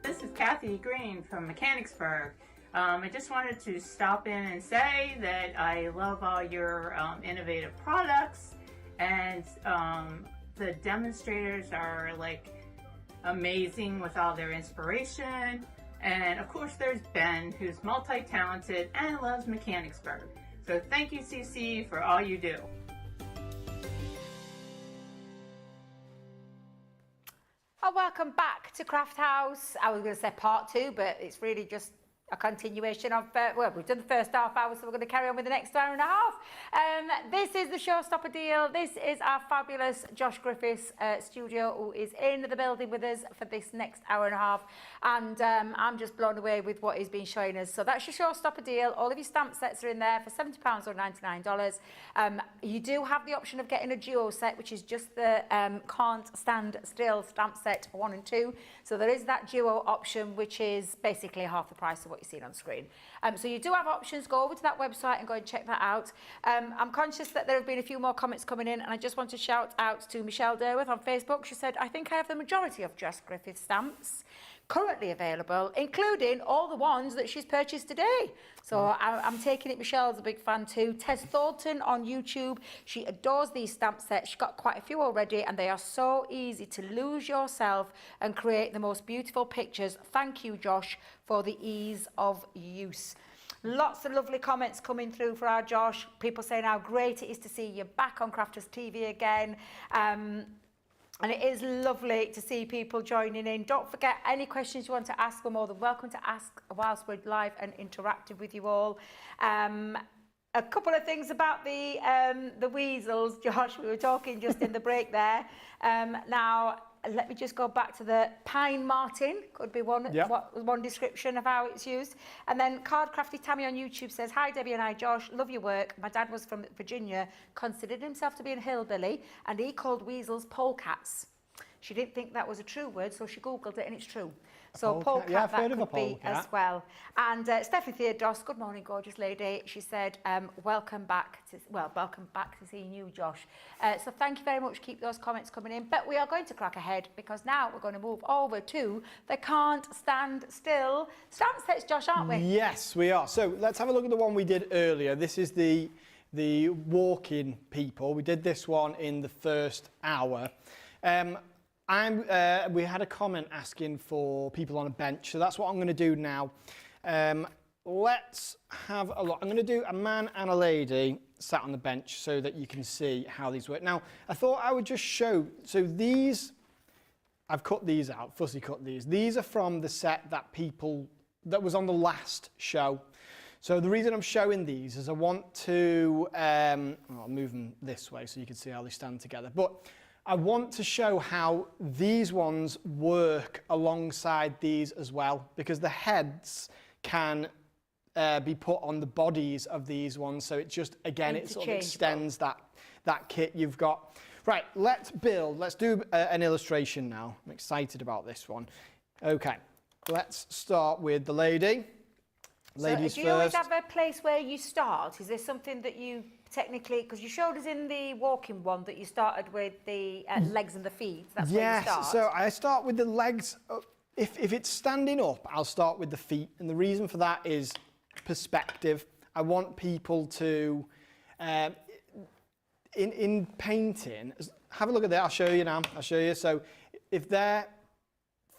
This is Kathy Green from Mechanicsburg. I just wanted to stop in and say that I love all your innovative products, and the demonstrators are like amazing with all their inspiration. And of course there's Ben, who's multi-talented and loves Mechanicsburg. So thank you, CC, for all you do. Oh, welcome back to Craft House. I was going to say part 2, but it's really just a continuation of, well, we've done the first half hour, so we're going to carry on with the next hour and a half. This is the showstopper deal. This is our fabulous Josh Griffiths Studio, who is in the building with us for this next hour and a half. And I'm just blown away with what he's been showing us. So that's your showstopper deal. All of your stamp sets are in there for £70 or $99. You do have the option of getting a duo set, which is just the Can't Stand Still stamp set 1 and 2. So there is that duo option, which is basically half the price of what you're seeing on screen. So you do have options. Go over to that website and go and check that out. I'm conscious that there have been a few more comments coming in, and I just want to shout out to Michelle Derworth on Facebook. She said, I think I have the majority of Josh Griffiths stamps. currently available, including all the ones that she's purchased today. So I'm taking it. Michelle's a big fan too. Tess Thornton on YouTube. She adores these stamp sets. She's got quite a few already, and they are so easy to lose yourself and create the most beautiful pictures. Thank you, Josh, for the ease of use. Lots of lovely comments coming through for our Josh. People saying how great it is to see you back on Crafters TV again. And it is lovely to see people joining in. Don't forget, any questions you want to ask, we're more than welcome to ask whilst we're live and interactive with you all. A couple of things about the weasels, Josh. We were talking just in the break there. Now, let me just go back to the pine marten. Could be one, one description of how it's used. And then Card Crafty Tammy on YouTube says, hi Debbie and hi Josh, love your work. My dad was from Virginia, considered himself to be a hillbilly, and he called weasels polecats. She didn't think that was a true word, so she Googled it and it's true. So polecat, yeah, I've heard of a that could be as well. And Stephanie Theodos, good morning, gorgeous lady. She said, welcome back to seeing you, Josh. So thank you very much. Keep those comments coming in. But we are going to crack ahead because now we're going to move over to the Can't Stand Still stamp sets, Josh, aren't we? Yes, we are. So let's have a look at the one we did earlier. This is the walk-in people. We did this one in the first hour. We had a comment asking for people on a bench, so that's what I'm going to do now. Let's have a look. I'm going to do a man and a lady sat on the bench so that you can see how these work. Now, I thought I would just show, so these, I've cut these out, fussy cut these. These are from the set that was on the last show. So the reason I'm showing these is I want to, I'll move them this way so you can see how they stand together. But I want to show how these ones work alongside these as well, because the heads can be put on the bodies of these ones. So it just, again, it sort of extends that kit you've got. Right, let's do an illustration now. I'm excited about this one. Okay, let's start with the lady. Ladies first. Do you always have a place where you start? Is there something that you technically, because you showed us in the walking one that you started with the legs and the feet. That's where you start. Yes, so I start with the legs. If it's standing up, I'll start with the feet. And the reason for that is perspective. I want people to, in painting, have a look at that. I'll show you now. I'll show you. So if their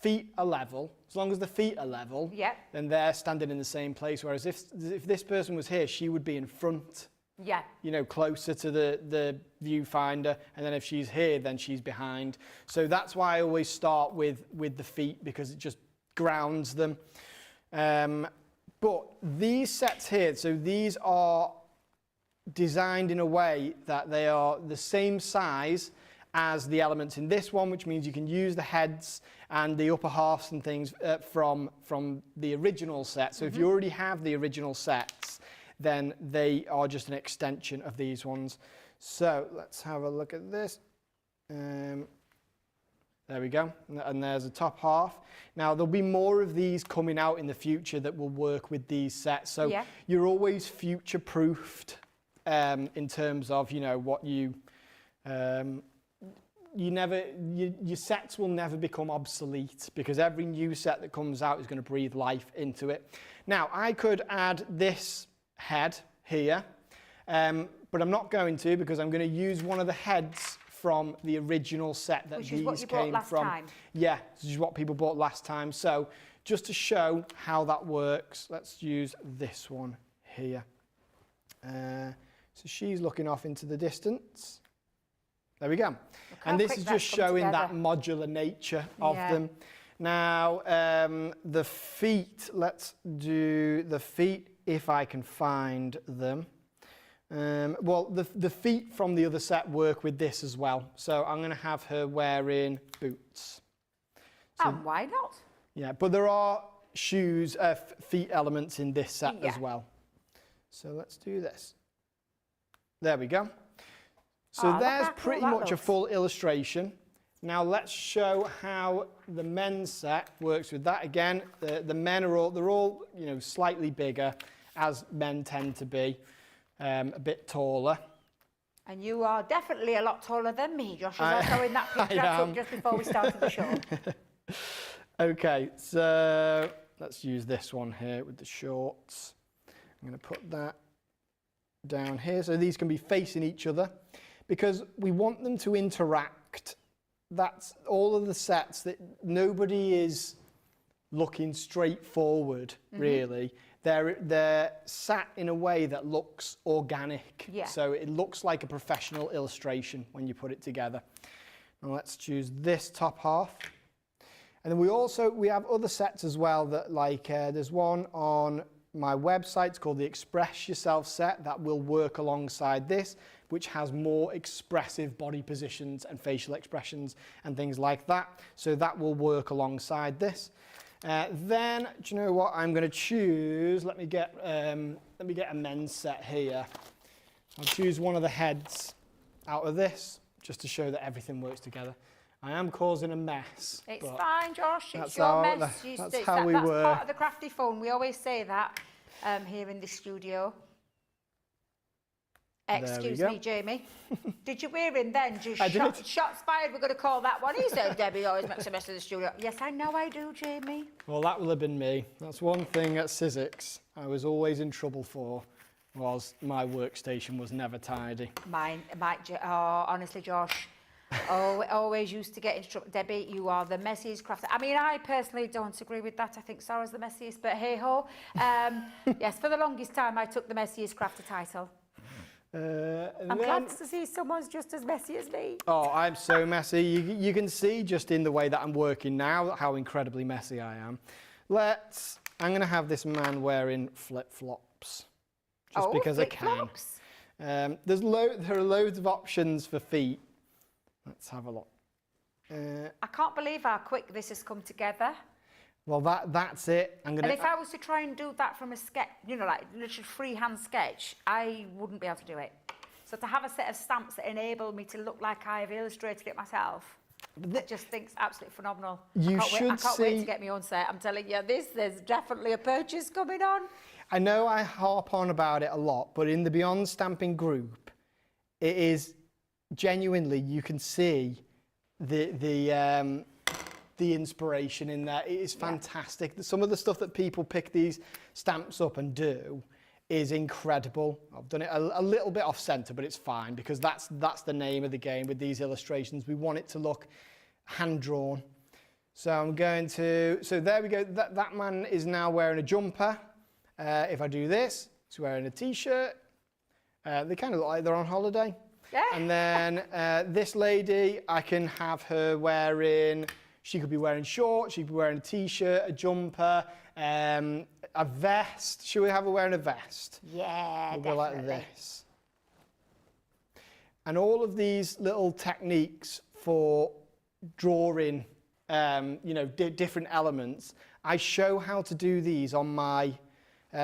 feet are level, as long as the feet are level, then they're standing in the same place. Whereas if this person was here, she would be in front. Yeah. You know, closer to the viewfinder, and then if she's here, then she's behind. So that's why I always start with the feet, because it just grounds them. But these sets here, so these are designed in a way that they are the same size as the elements in this one, which means you can use the heads and the upper halves and things from the original set. So if you already have the original sets, then they are just an extension of these ones. So let's have a look at this. There we go. And there's a top half. Now, there'll be more of these coming out in the future that will work with these sets. So you're always future-proofed in terms of, you know, what your sets will never become obsolete, because every new set that comes out is going to breathe life into it. Now, I could add this head here, but I'm not going to, because I'm going to use one of the heads from the original set that these came from. Yeah, this is what people bought last time. So just to show how that works, let's use this one here. So she's looking off into the distance. There we go. And this is just showing that modular nature of them. Now, the feet, let's do the feet if I can find them. Well, the feet from the other set work with this as well. So I'm going to have her wearing boots. So, why not? Yeah, but there are shoes, feet elements in this set as well. So let's do this. There we go. So there's pretty much a full illustration. Now let's show how the men's set works with that. Again, the men are all you know, slightly bigger, as men tend to be, a bit taller. And you are definitely a lot taller than me, Josh, as I saw in that picture I took just before we started the show. Okay, so let's use this one here with the shorts. I'm going to put that down here. So these can be facing each other because we want them to interact. That's all of the sets that nobody is looking straight forward, really. They're sat in a way that looks organic. Yeah. So it looks like a professional illustration when you put it together. Now let's choose this top half. And then we have other sets as well that there's one on my website. It's called the Express Yourself set that will work alongside this, which has more expressive body positions and facial expressions and things like that. So that will work alongside this. Then, do you know what? I'm going to choose, let me get a men's set here. I'll choose one of the heads out of this just to show that everything works together. I am causing a mess. It's fine, Josh. It's your how, mess. That's how we work. That's part of the crafty fun. We always say that here in the studio. Excuse me, Jamie. Did you hear him then? Just shots fired, we're going to call that one. He said Debbie always makes a mess of the studio. Yes, I know I do, Jamie. Well, that will have been me. That's one thing at Sizzix I was always in trouble for, was my workstation was never tidy. Honestly, Josh, always used to get in trouble. Debbie, you are the messiest crafter. I mean, I personally don't agree with that. I think Sarah's the messiest, but hey-ho. Yes, for the longest time, I took the messiest crafter title. I'm glad to see someone's just as messy as me. Oh, I'm so messy. You can see just in the way that I'm working now how incredibly messy I am. I'm going to have this man wearing flip-flops. Just because I can. There are loads of options for feet. Let's have a look. I can't believe how quick this has come together. Well, that's it. And if I was to try and do that from a sketch, like literally freehand sketch, I wouldn't be able to do it. So to have a set of stamps that enable me to look like I've illustrated it myself, I just think it's absolutely phenomenal. I can't wait to get my own set. I'm telling you, there's definitely a purchase coming on. I know I harp on about it a lot, but in the Beyond Stamping group, it is genuinely, you can see the inspiration in there. It is fantastic. Some of the stuff that people pick these stamps up and do is incredible. I've done it a little bit off center, but it's fine because that's the name of the game with these illustrations. We want it to look hand-drawn. So I'm going to, so there we go. That man is now wearing a jumper. If I do this, he's wearing a t-shirt. They kind of look like they're on holiday. Yeah. And then this lady, I can have her wearing, she could be wearing shorts, she could be wearing a t-shirt, a jumper, a vest. Should we have her wearing a vest? Yeah, we'll go like this. And all of these little techniques for drawing, different elements, I show how to do these on my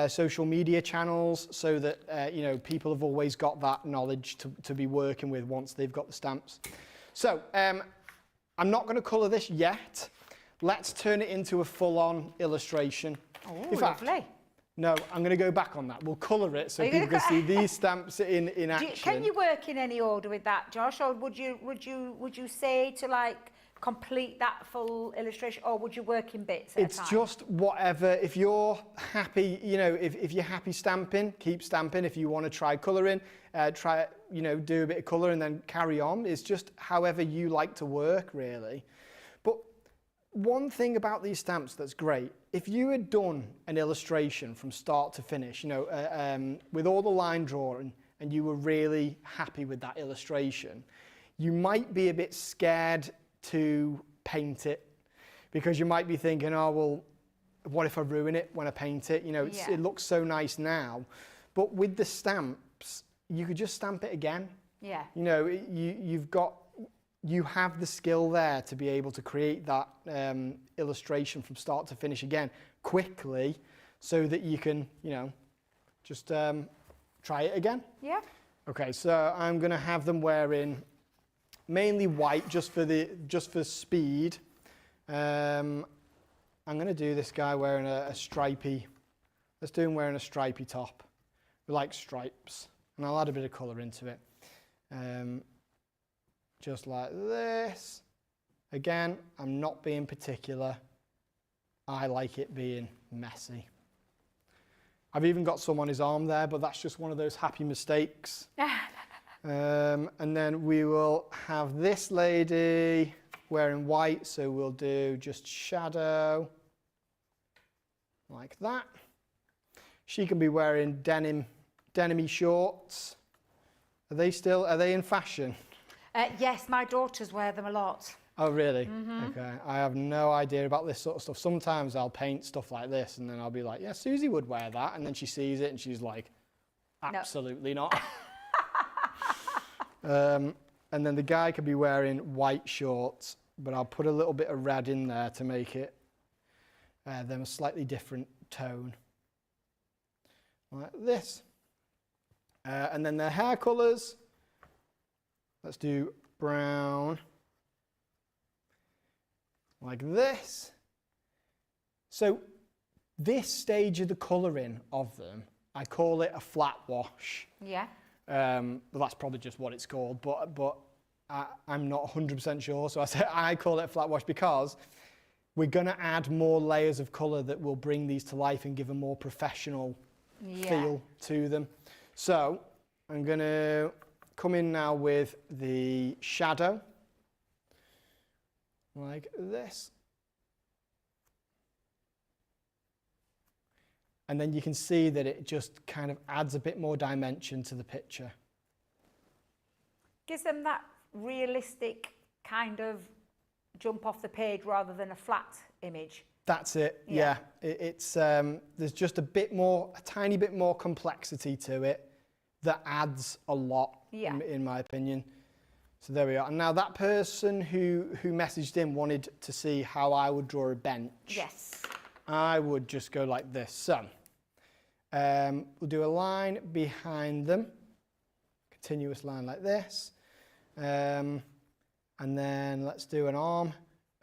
social media channels so that, people have always got that knowledge to be working with once they've got the stamps. So, I'm not going to colour this yet. Let's turn it into a full-on illustration. Oh, in fact, lovely. No, I'm going to go back on that. We'll colour it so people can see these stamps in action. Can you work in any order with that, Josh, or would you say to complete that full illustration, or would you work in bits at a time? It's just whatever. If you're happy, if you're happy stamping, keep stamping. If you want to try colouring, do a bit of colour and then carry on. It's just however you like to work, really. But one thing about these stamps that's great, if you had done an illustration from start to finish, with all the line drawing, and you were really happy with that illustration, you might be a bit scared to paint it because you might be thinking, oh, well, what if I ruin it when I paint it? It looks so nice now. But with the stamps, you could just stamp it again. Yeah. You have the skill there to be able to create that illustration from start to finish again quickly so that you can, just try it again. Yeah. Okay, so I'm going to have them wearing mainly white just for speed. I'm going to do this guy wearing a stripy. Let's do him wearing a stripy top. We like stripes, and I'll add a bit of colour into it. Just like this. Again, I'm not being particular. I like it being messy. I've even got some on his arm there, but that's just one of those happy mistakes. And then we will have this lady wearing white, so we'll do just shadow like that. She can be wearing denim-y shorts. Are they in fashion? Yes, my daughters wear them a lot. Oh, really? Okay. I have no idea about this sort of stuff. Sometimes I'll paint stuff like this and then I'll be like, yeah, Susie would wear that. And then she sees it and she's like, absolutely not. And then the guy could be wearing white shorts, but I'll put a little bit of red in there to make it them a slightly different tone. Like this. And then their hair colours. Let's do brown. Like this. So this stage of the colouring of them, I call it a flat wash. Yeah. Well, that's probably just what it's called, but I'm not 100% sure. So I call it a flat wash because we're going to add more layers of colour that will bring these to life and give a more professional feel to them. So I'm going to come in now with the shadow. Like this. And then you can see that it just kind of adds a bit more dimension to the picture. Gives them that realistic kind of jump off the page rather than a flat image. That's it, yeah. It's there's just a tiny bit more complexity to it that adds a lot, in my opinion. So there we are. And now that person who messaged in wanted to see how I would draw a bench. Yes. I would just go like this. So we'll do a line behind them, continuous line like this. And then let's do an arm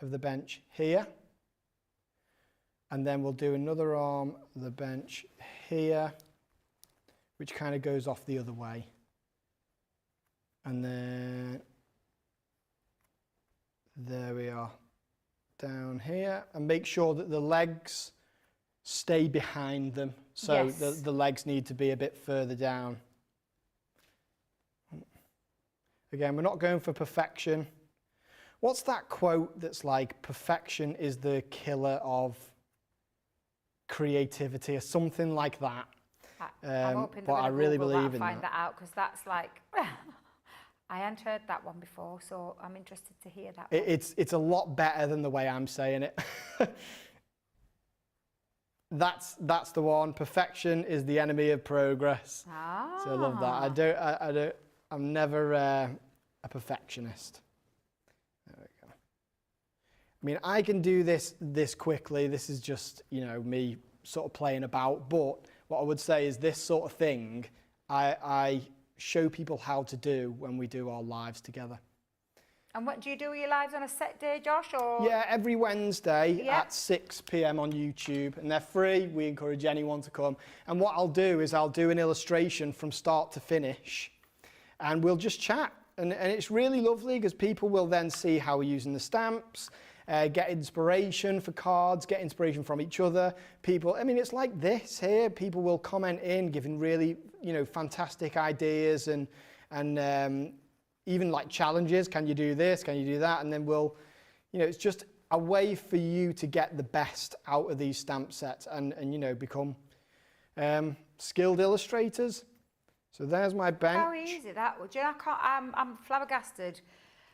of the bench here. And then we'll do another arm of the bench here, which kind of goes off the other way. And then there we are, down here, and make sure that the legs stay behind them. So the legs need to be a bit further down. Again, we're not going for perfection. What's that quote that's like, perfection is the killer of creativity, or something like that? I'm hoping but I really believe in that. Find that out, because that's like, I hadn't heard that one before, so I'm interested to hear that one. It's a lot better than the way I'm saying it. That's the one. Perfection is the enemy of progress. Ah. So I love that. I'm never a perfectionist. There we go. I mean, I can do this quickly. This is just, me sort of playing about. But what I would say is this sort of thing, I show people how to do when we do our lives together. And what do you do with your lives on a set day, Josh? Or? Yeah, every Wednesday at 6 p.m. on YouTube, and they're free. We encourage anyone to come. And what I'll do is I'll do an illustration from start to finish, and we'll just chat. And it's really lovely because people will then see how we're using the stamps, get inspiration for cards, get inspiration from each other. People, I mean, it's like this here. People will comment in, giving really, fantastic ideas and even like challenges. Can you do this? Can you do that? And then we'll, it's just a way for you to get the best out of these stamp sets and become skilled illustrators. So there's my bench. How easy that would. You know, I'm flabbergasted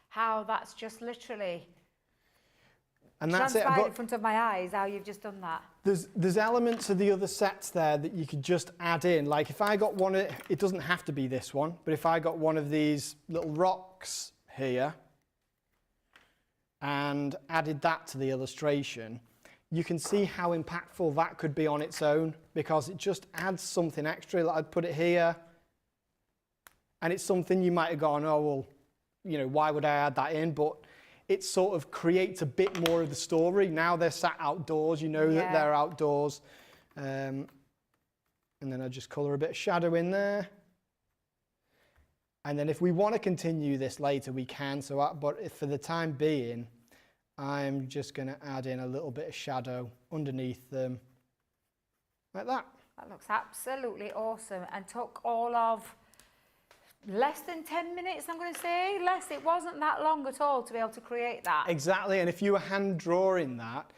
how that's just literally transpired in front of my eyes, how you've just done that. There's elements of the other sets there that you could just add in. Like if I got one, it doesn't have to be this one, but if I got one of these little rocks here and added that to the illustration, you can see how impactful that could be on its own, because it just adds something extra. Like I'd put it here, and it's something you might have gone, oh, well, why would I add that in? But it sort of creates a bit more of the story. Now they're sat outdoors, that they're outdoors. And then I just colour a bit of shadow in there. And then if we want to continue this later, we can. But for the time being, I'm just going to add in a little bit of shadow underneath them, like that. That looks absolutely awesome and took all of less than 10 minutes, I'm going to say. Less, it wasn't that long at all to be able to create that. Exactly, and if you were hand drawing that,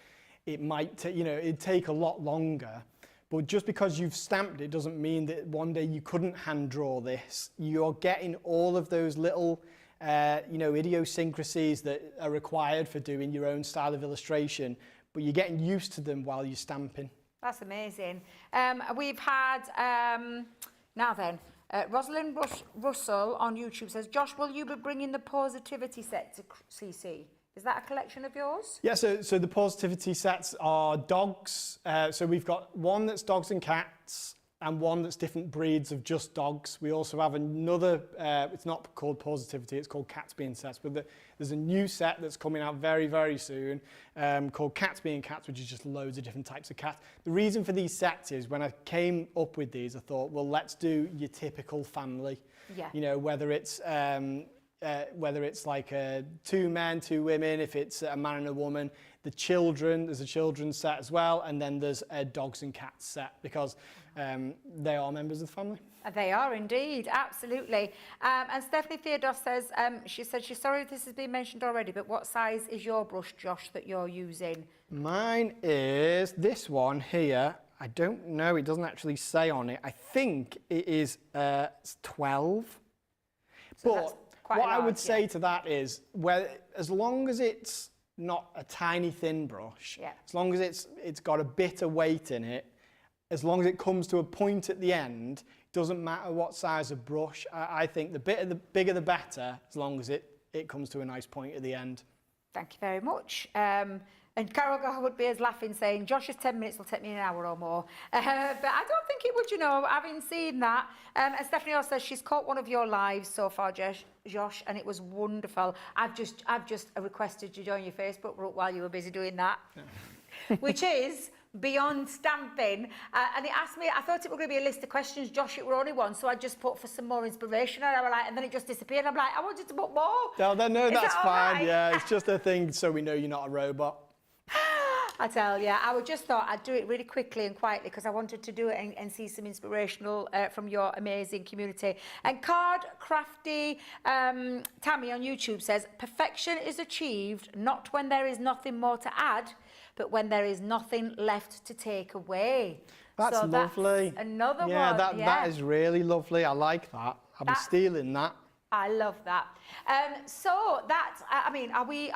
it might take, you know, it'd take a lot longer. But just because you've stamped it doesn't mean that one day you couldn't hand draw this. You're getting all of those little, you know, idiosyncrasies that are required for doing your own style of illustration, but you're getting used to them while you're stamping. That's amazing. We've had, now then, Rosalind Russell on YouTube says, Josh, will you be bringing the positivity set to CC? Is that a collection of yours? Yeah, so the positivity sets are dogs. So we've got one that's dogs and cats and one that's different breeds of just dogs. We also have another, it's not called positivity, it's called cats being sets, but there's a new set that's coming out very, very soon called cats being cats, which is just loads of different types of cats. The reason for these sets is when I came up with these, I thought, well, let's do your typical family. Yeah. You know, whether it's like 2 men, 2 women, if it's a man and a woman, the children, there's a children's set as well, and then there's a dogs and cats set because they are members of the family. They are indeed, absolutely. And Stephanie Theodore says, she said she's sorry if this has been mentioned already, but what size is your brush, Josh, that you're using? Mine is this one here. I don't know, it doesn't actually say on it. I think it is 12. So but what I would say to that is, as long as it's not a tiny thin brush, as long as it's got a bit of weight in it, as long as it comes to a point at the end, it doesn't matter what size of brush. I think the bigger the better, as long as it comes to a nice point at the end. Thank you very much. And Carol Garwood Beers laughing, saying, Josh's 10 minutes will take me an hour or more. But I don't think it would, you know, having seen that. And Stephanie also says she's caught one of your lives so far, Josh, and it was wonderful. I've just requested you join your Facebook group while you were busy doing that, which is Beyond Stamping. And it asked me, I thought it was going to be a list of questions, Josh, it were only one, so I just put for some more inspiration, and I was like, and then it just disappeared. I'm like, I wanted to put more. No, that's fine. Right? Yeah, it's just a thing so we know you're not a robot. I tell you, I just thought I'd do it really quickly and quietly because I wanted to do it and see some inspirational from your amazing community. And Card Crafty Tammy on YouTube says, perfection is achieved not when there is nothing more to add, but when there is nothing left to take away. That's lovely. That's another one. That is really lovely. I like that. I'll be stealing that. I love that. So that's, I mean, are we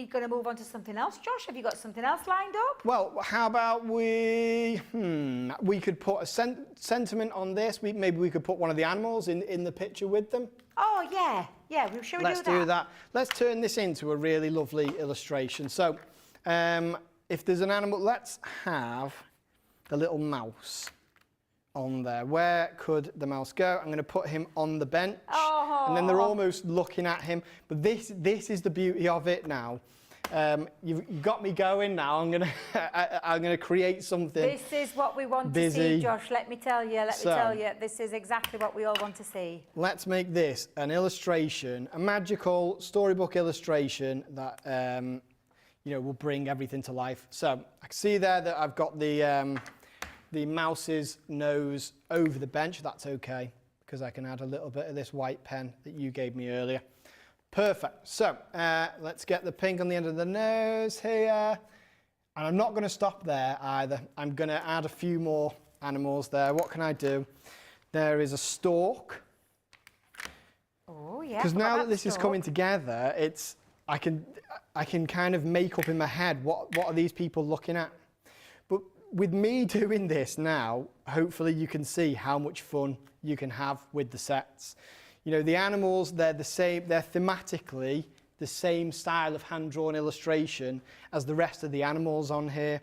going to move on to something else, Josh? Have you got something else lined up? Well, how about we could put a sentiment on this. Maybe we could put one of the animals in the picture with them. Oh, yeah. Yeah, shall we do that? Let's do that. Let's turn this into a really lovely illustration. So if there's an animal, let's have the little mouse on there. Where could the mouse go? I'm going to put him on the bench. Oh. And then they're almost looking at him. But this is the beauty of it now. You've got me going now. I'm gonna create something. This is what we want to see, Josh. Let me tell you. This is exactly what we all want to see. Let's make this an illustration, a magical storybook illustration that will bring everything to life. So I can see there that I've got the mouse's nose over the bench. That's okay, because I can add a little bit of this white pen that you gave me earlier. Perfect. So let's get the pink on the end of the nose here. And I'm not going to stop there either. I'm going to add a few more animals there. What can I do? There is a stork. Oh, yeah. Because now that this is coming together, I can kind of make up in my head what are these people looking at. But with me doing this now, hopefully you can see how much fun you can have with the sets. You know, the animals, they're the same, they're thematically the same style of hand-drawn illustration as the rest of the animals on here.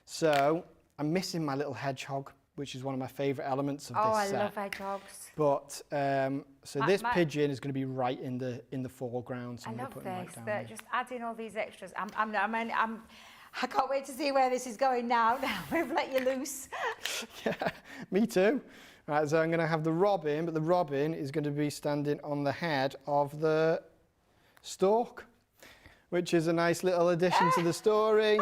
So I'm missing my little hedgehog, which is one of my favourite elements of this set. Oh, I love hedgehogs. But so this pigeon is going to be right in the foreground. So I love this. Right Just adding all these extras. I can't wait to see where this is going now. Now we've let you loose. Yeah, me too. Right, so I'm going to have the robin, but the robin is going to be standing on the head of the stork. which is a nice little addition to the story.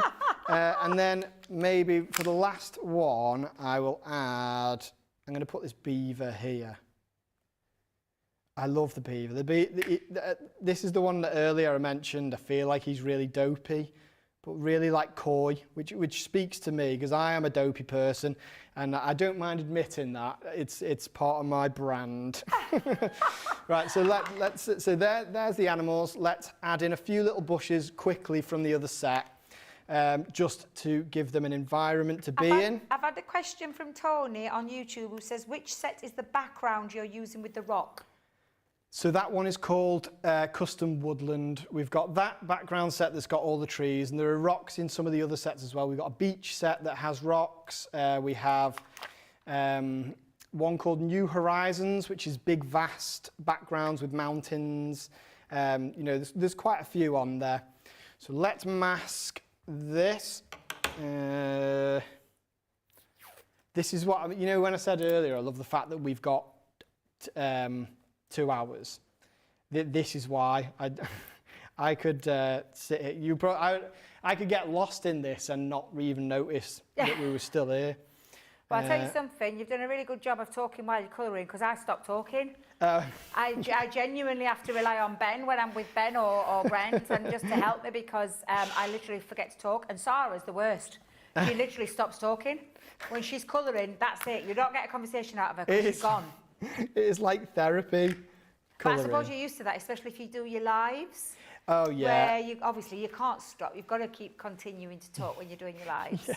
And then maybe for the last one, I will add, I'm going to put this beaver here. I love the beaver. This is the one that earlier I mentioned. I feel like he's really dopey, but really like coy, which speaks to me because I am a dopey person, and I don't mind admitting that. It's part of my brand. Right, so there's the animals. Let's add in a few little bushes quickly from the other set, just to give them an environment to be in. I've had a question from Tony on YouTube who says, which set is the background you're using with the rock? So that one is called Custom Woodland. We've got that background set that's got all the trees, and there are rocks in some of the other sets as well. We've got a beach set that has rocks. We have one called New Horizons, which is big, vast backgrounds with mountains. You know, there's quite a few on there. So let's mask this. This is what, you know, when I said earlier, I love the fact that we've got 2 hours. This is why I could sit here. I could get lost in this and not even notice that we were still here. Well, I'll tell you something, you've done a really good job of talking while you're colouring, because I stopped talking. I genuinely have to rely on Ben when I'm with Ben or Brent and just to help me, because I literally forget to talk, and Sarah's the worst. She literally stops talking. When she's colouring, that's it. You don't get a conversation out of her because she's gone. It is like therapy. But I suppose you're used to that, especially if you do your lives. Oh, yeah. Where obviously you can't stop. You've got to keep continuing to talk when you're doing your lives.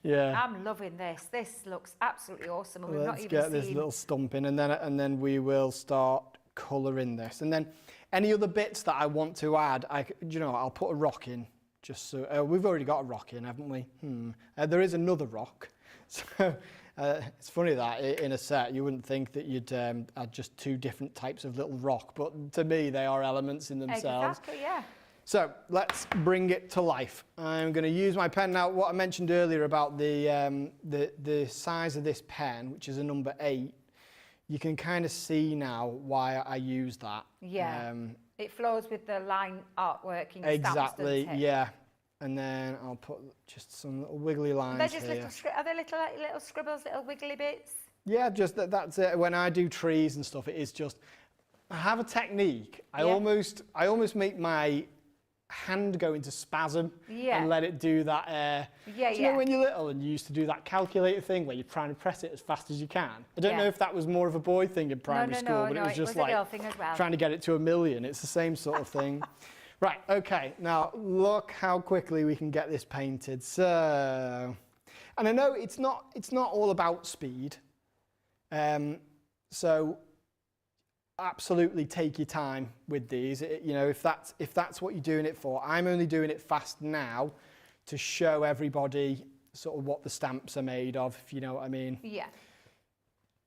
Yeah. I'm loving this. This looks absolutely awesome. And we've not Let's even get this little stump in, and then we will start colouring this. And then any other bits that I want to add, I'll put a rock in. Just so we've already got a rock in, haven't we? There is another rock. So it's funny that in a set you wouldn't think that you'd add just 2 different types of little rock, but to me they are elements in themselves. Exactly, yeah. So let's bring it to life. I'm going to use my pen now. What I mentioned earlier about the size of this pen, which is a number 8, you can kind of see now why I use that. Yeah. It flows with the line artwork in exactly, stamps, yeah. And then I'll put just some little wiggly lines They're just here. are they little scribbles, little wiggly bits? Yeah, just that's it. When I do trees and stuff, it is just, I have a technique. I almost make my hand go into spasm and let it do that. Do you know when you're little and you used to do that calculator thing where you're trying to press it as fast as you can? I don't know if that was more of a boy thing in primary school, but it was just like trying to get it to 1,000,000. It's the same sort of thing. Right, okay, now look how quickly we can get this painted. So, and I know it's not all about speed. So absolutely take your time with these. You know, if that's what you're doing it for. I'm only doing it fast now to show everybody sort of what the stamps are made of, if you know what I mean. Yeah.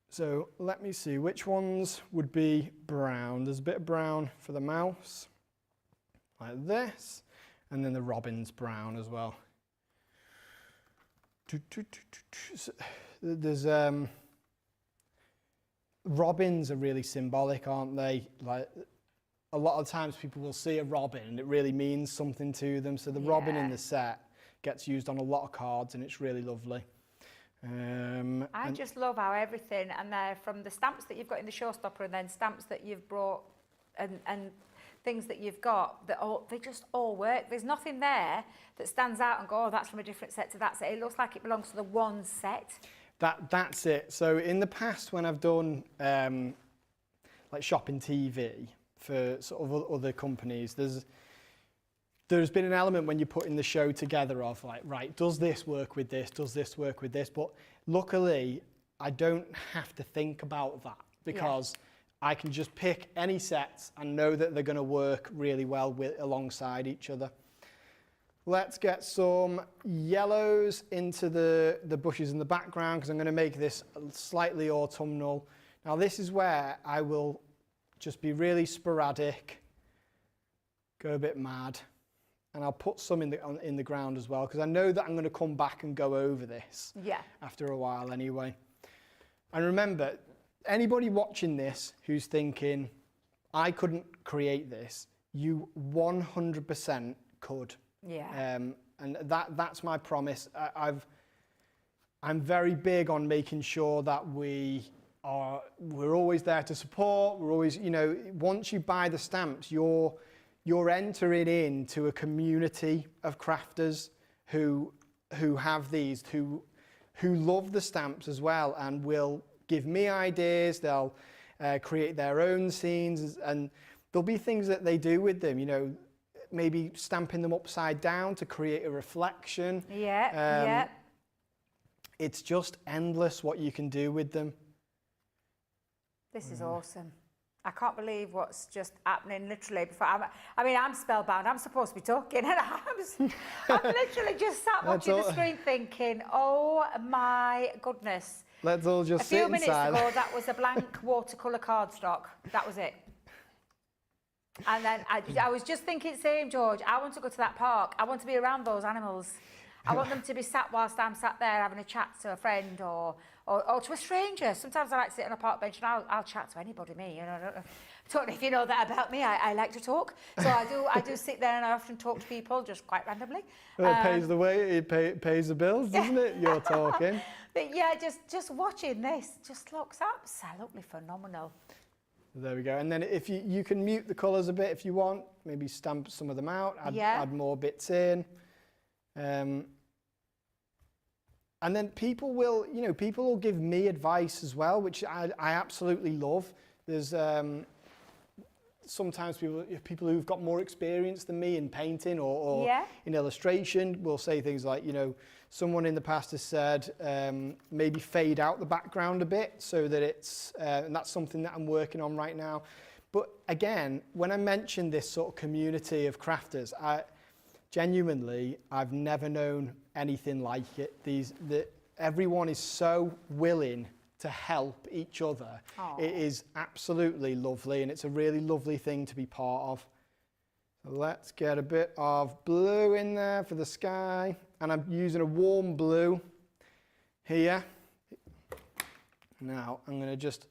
So let me see, which ones would be brown? There's a bit of brown for the mouse, like this, and then the robin's brown as well. There's robins are really symbolic, aren't they? Like a lot of times people will see a robin and it really means something to them. So the robin in the set gets used on a lot of cards and it's really lovely. I just love how everything, and they're from the stamps that you've got in the showstopper and then stamps that you've brought and things that you've got, they just all work. There's nothing there that stands out and go, oh, that's from a different set to that set. It looks like it belongs to the one set. That's it. So in the past, when I've done like shopping TV for sort of other companies, there's been an element when you're putting the show together of like, right, does this work with this? Does this work with this? But luckily, I don't have to think about that because I can just pick any sets and know that they're going to work really well alongside each other. Let's get some yellows into the bushes in the background because I'm going to make this slightly autumnal. Now this is where I will just be really sporadic, go a bit mad, and I'll put some in the ground as well because I know that I'm going to come back and go over this after a while anyway. And remember, anybody watching this who's thinking, I couldn't create this, you 100% could. Yeah. And that's my promise. I'm very big on making sure that we're always there to support. We're always, you know, once you buy the stamps, you're entering into a community of crafters who have these, who love the stamps as well, and will give me ideas. They'll create their own scenes, and there'll be things that they do with them, you know, maybe stamping them upside down to create a reflection. Yeah. It's just endless what you can do with them. This is awesome. I can't believe what's just happening literally before. I'm spellbound. I'm supposed to be talking, and I'm literally just sat watching the screen thinking, oh my goodness. Let's all just sit A few minutes inside. ago, that was a blank watercolour cardstock. That was it. And then I was just thinking, same, George, I want to go to that park. I want to be around those animals. I want them to be sat whilst I'm sat there having a chat to a friend or to a stranger. Sometimes I like to sit on a park bench and I'll chat to anybody, me. You know, I don't know if you know that about me. I like to talk. So I do sit there and I often talk to people just quite randomly. Well, it pays the way, it pays the bills, doesn't it? You're talking. But yeah, just watching this just looks absolutely phenomenal. There we go. And then if you can mute the colours a bit if you want, maybe stamp some of them out, add more bits in. And then people will give me advice as well, which I absolutely love. There's sometimes people who've got more experience than me in painting or in illustration will say things like, you know, someone in the past has said maybe fade out the background a bit so that it's, and that's something that I'm working on right now. But again, when I mention this sort of community of crafters, genuinely, I've never known anything like it. Everyone is so willing to help each other. Aww. It is absolutely lovely, and it's a really lovely thing to be part of. So let's get a bit of blue in there for the sky, and I'm using a warm blue here. Now I'm going to just.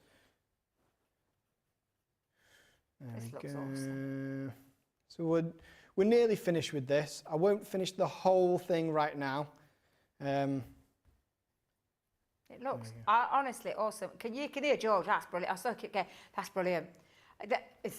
This looks awesome. So we're nearly finished with this. I won't finish the whole thing right now. It looks honestly awesome. Can you hear George? That's brilliant. I still keep going. That's brilliant.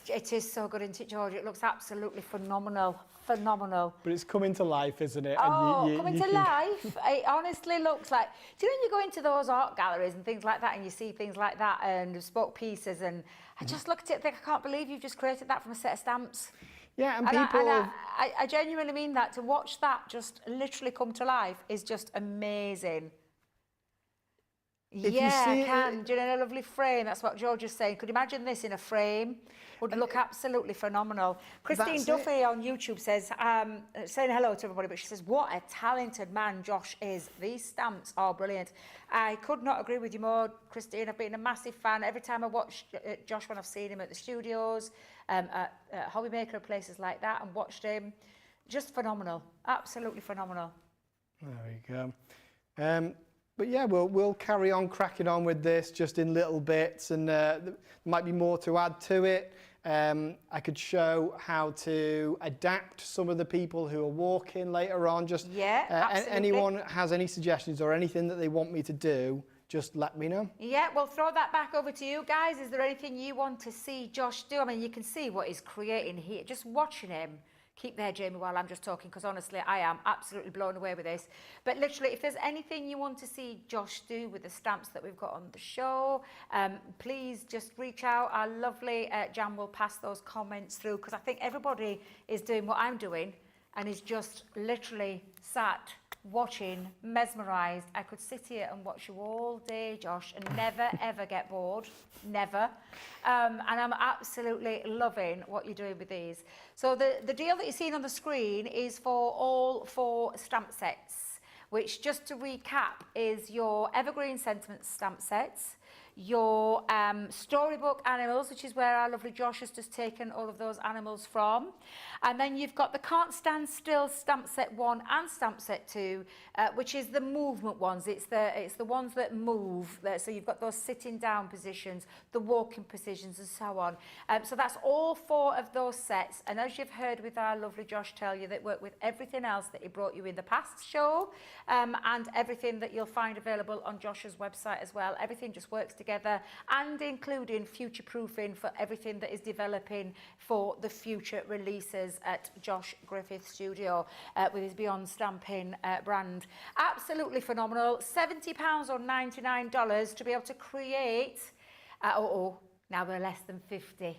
It is so good, isn't it, George? It looks absolutely phenomenal. Phenomenal. But it's coming to life, isn't it? Oh, coming to life. It honestly looks like. Do you know when you go into those art galleries and things like that, and you see things like that and bespoke pieces, and I just look at it and think, I can't believe you've just created that from a set of stamps. Yeah, and people. I genuinely mean that. To watch that just literally come to life is just amazing. Yeah, I can. Do you know, in a lovely frame? That's what George is saying. Could you imagine this in a frame? Would look absolutely phenomenal. Christine Duffy on YouTube says, saying hello to everybody, but she says, what a talented man Josh is. These stamps are brilliant. I could not agree with you more, Christine. I've been a massive fan. Every time I watch Josh when I've seen him at the studios, at Hobbymaker, places like that, and watched him, just phenomenal. Absolutely phenomenal. There we go. But yeah, we'll carry on cracking on with this just in little bits, and there might be more to add to it. I could show how to adapt some of the people who are walking later on. Just anyone has any suggestions or anything that they want me to do, just let me know. Yeah, we'll throw that back over to you guys. Is there anything you want to see Josh do? I mean, you can see what he's creating here. Just watching him. Keep there, Jamie, while I'm just talking, because honestly, I am absolutely blown away with this. But literally, if there's anything you want to see Josh do with the stamps that we've got on the show, please just reach out. Our lovely Jan will pass those comments through, because I think everybody is doing what I'm doing and is just literally sat watching, mesmerised. I could sit here and watch you all day, Josh, and never, ever get bored. Never. And I'm absolutely loving what you're doing with these. So the deal that you're seeing on the screen is for all 4 stamp sets, which, just to recap, is your Evergreen Sentiment stamp sets, your storybook animals, which is where our lovely Josh has just taken all of those animals from. And then you've got the Can't Stand Still stamp set 1 and stamp set 2, which is the movement ones. It's the ones that move. So you've got those sitting down positions, the walking positions and so on. So that's all 4 of those sets. And as you've heard with our lovely Josh tell you, that work with everything else that he brought you in the past show, and everything that you'll find available on Josh's website as well. Everything just works together, and including future proofing for everything that is developing for the future releases at Josh Griffiths Studio with his Beyond Stamping brand. Absolutely phenomenal. £70 or $99 to be able to create. Now they're less than 50.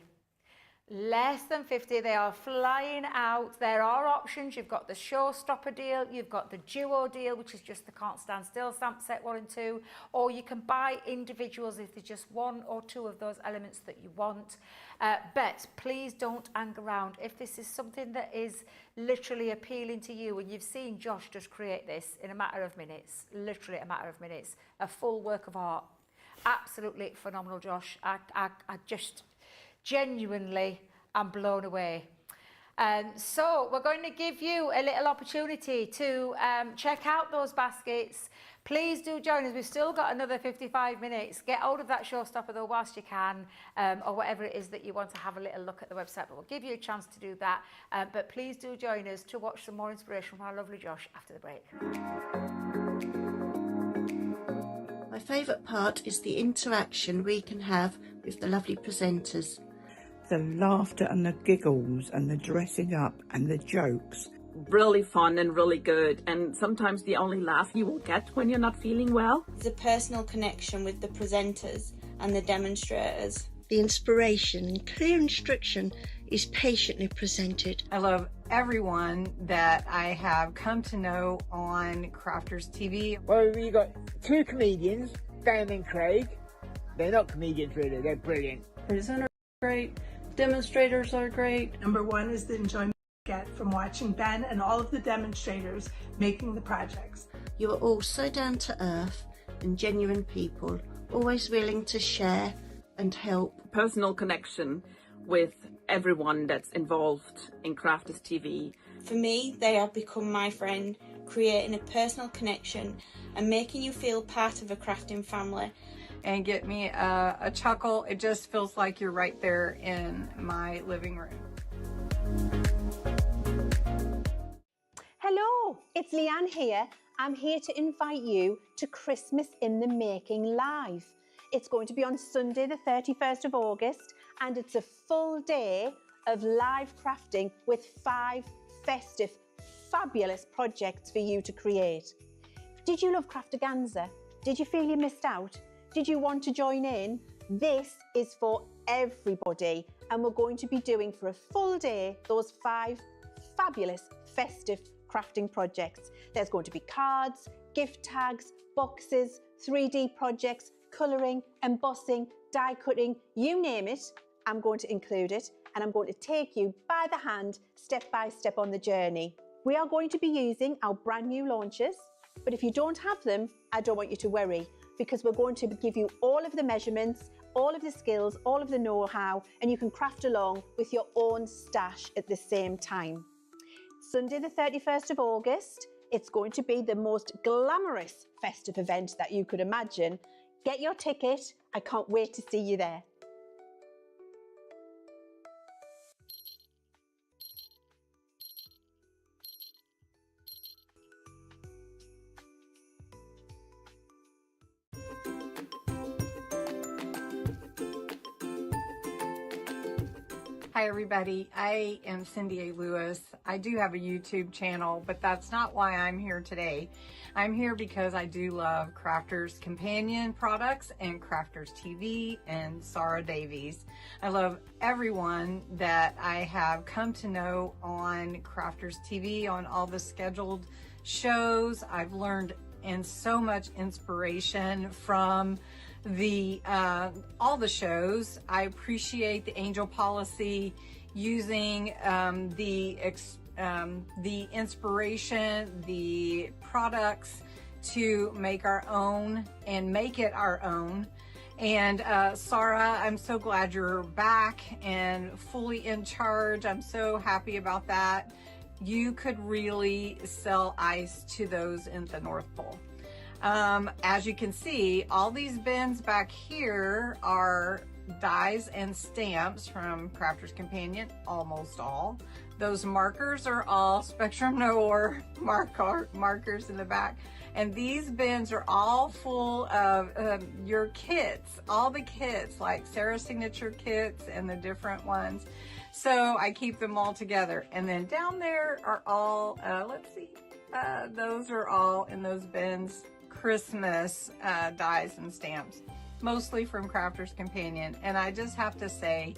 Less than 50, they are flying out. There are options. You've got the showstopper deal, you've got the duo deal, which is just the Can't Stand Still stamp set 1 and 2, or you can buy individuals if there's just 1 or 2 of those elements that you want. But please don't hang around. If this is something that is literally appealing to you, and you've seen Josh just create this in a matter of minutes, literally a matter of minutes, a full work of art. Absolutely phenomenal, Josh. I just genuinely I'm blown away. So we're going to give you a little opportunity to check out those baskets. Please do join us. We've still got another 55 minutes. Get hold of that showstopper though whilst you can, or whatever it is that you want to have a little look at the website, but we'll give you a chance to do that. But please do join us to watch some more inspiration from our lovely Josh after the break. My favourite part is the interaction we can have with the lovely presenters. The laughter and the giggles and the dressing up and the jokes. Really fun and really good, and sometimes the only laugh you will get when you're not feeling well. There's a personal connection with the presenters and the demonstrators. The inspiration and clear instruction is patiently presented. I love everyone that I have come to know on Crafters TV. Well, we got 2 comedians, Dan and Craig. They're not comedians really, they're brilliant. Presenters are great, demonstrators are great. Number 1 is the enjoyment you get from watching Ben and all of the demonstrators making the projects. You are all so down to earth and genuine people, always willing to share and help. Personal connection with everyone that's involved in Crafters TV. For me, they have become my friend, creating a personal connection and making you feel part of a crafting family. And get me a chuckle. It just feels like you're right there in my living room. Hello, it's Leanne here. I'm here to invite you to Christmas in the Making Live. It's going to be on Sunday the 31st of August, and it's a full day of live crafting with 5 festive, fabulous projects for you to create. Did you love Craftaganza? Did you feel you missed out? Did you want to join in? This is for everybody, and we're going to be doing for a full day those 5 fabulous festive crafting projects. There's going to be cards, gift tags, boxes, 3D projects, colouring, embossing, die cutting, you name it, I'm going to include it, and I'm going to take you by the hand, step by step on the journey. We are going to be using our brand new launchers, but if you don't have them, I don't want you to worry, because we're going to give you all of the measurements, all of the skills, all of the know-how, and you can craft along with your own stash at the same time. Sunday the 31st of August, it's going to be the most glamorous festive event that you could imagine. Get your ticket, I can't wait to see you there. Hi everybody, I am Cindy A. Lewis. I do have a YouTube channel, but that's not why I'm here today. I'm here because I do love Crafters Companion products and Crafters TV and Sarah Davies. I love everyone that I have come to know on Crafters TV, on all the scheduled shows. I've learned and so much inspiration from all the shows. I appreciate the Angel Policy, using the inspiration, the products to make our own and make it our own. And Sarah, I'm so glad you're back and fully in charge. I'm so happy about that. You could really sell ice to those in the North Pole. As you can see, all these bins back here are dies and stamps from Crafter's Companion, almost all. Those markers are all Spectrum Noir markers in the back. And these bins are all full of your kits, all the kits, like Sarah's signature kits and the different ones. So I keep them all together. And then down there are all, let's see, those are all in those bins, Christmas dies and stamps, mostly from Crafter's Companion. And I just have to say,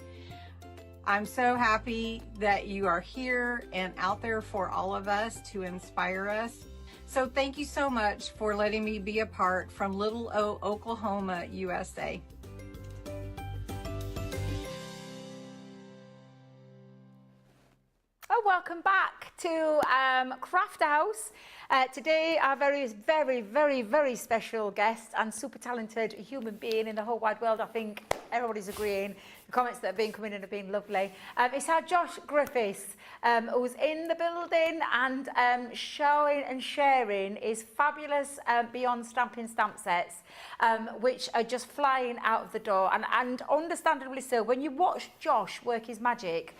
I'm so happy that you are here and out there for all of us to inspire us. So thank you so much for letting me be a part from Little O, Oklahoma, USA. Oh, welcome back to Craft House. Today, our very special guest and super talented human being in the whole wide world. I think everybody's agreeing. The comments that have been coming in have been lovely. It's our Josh Griffiths, who's in the building and showing and sharing his fabulous Beyond Stamping stamp sets, which are just flying out of the door. And understandably so, when you watch Josh work his magic,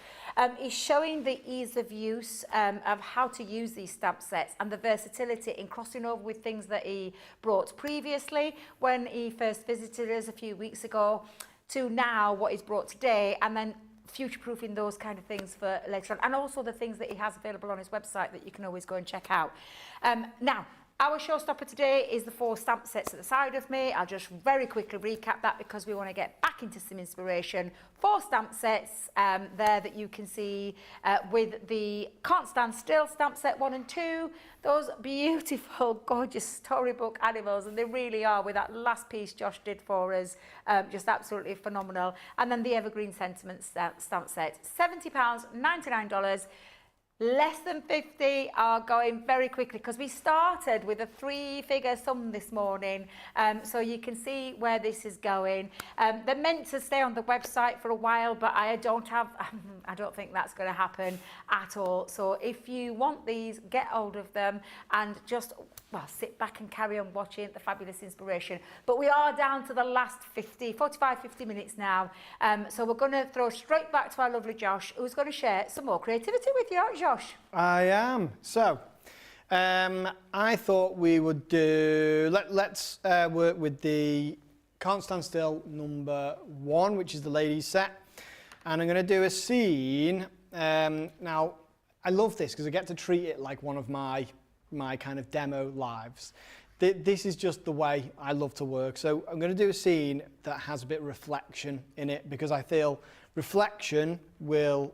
he's showing the ease of use of how to use these stamp sets and the versatility in crossing over with things that he brought previously when he first visited us a few weeks ago to now what he's brought today, and then future-proofing those kind of things for later on, and also the things that he has available on his website that you can always go and check out. Now, our showstopper today is the 4 stamp sets at the side of me. I'll just very quickly recap that because we want to get back into some inspiration. 4 stamp sets there that you can see with the Can't Stand Still stamp set 1 and 2. Those beautiful, gorgeous storybook animals, and they really are, with that last piece Josh did for us, just absolutely phenomenal. And then the Evergreen Sentiments stamp set, £70, $99. Less than 50 are going very quickly because we started with a 3-figure sum this morning, so you can see where this is going. They're meant to stay on the website for a while, but I don't think that's going to happen at all. So if you want these, get hold of them and just, well, sit back and carry on watching the fabulous inspiration. But we are down to the last 45, 50 minutes now. So we're going to throw straight back to our lovely Josh, who's going to share some more creativity with you, aren't you, Josh? I am. So, I thought we would do, let's work with the Can't Stand Still number 1, which is the ladies set. And I'm going to do a scene. Now, I love this because I get to treat it like one of my kind of demo lives. This is just the way I love to work. So I'm going to do a scene that has a bit of reflection in it because I feel reflection will,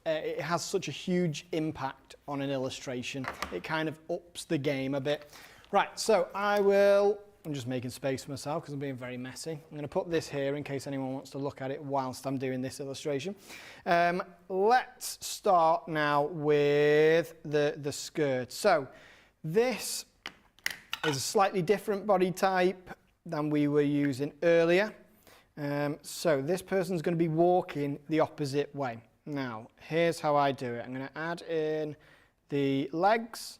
it has such a huge impact on an illustration. It kind of ups the game a bit. Right, so I'm just making space for myself because I'm being very messy. I'm going to put this here in case anyone wants to look at it whilst I'm doing this illustration. Let's start now with the skirt. So this is a slightly different body type than we were using earlier. So this person's going to be walking the opposite way. Now, here's how I do it. I'm going to add in the legs.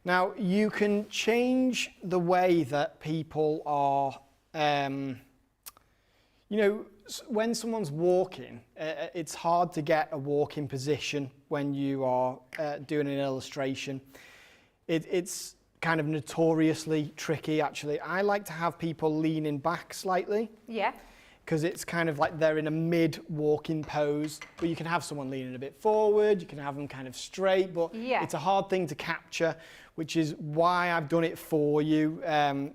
Now, you can change the way that people are, you know, when someone's walking, it's hard to get a walking position when you are doing an illustration. It's kind of notoriously tricky, actually. I like to have people leaning back slightly. Yeah. Because it's kind of like they're in a mid-walking pose, but you can have someone leaning a bit forward, you can have them kind of straight, but yeah, it's a hard thing to capture, which is why I've done it for you. And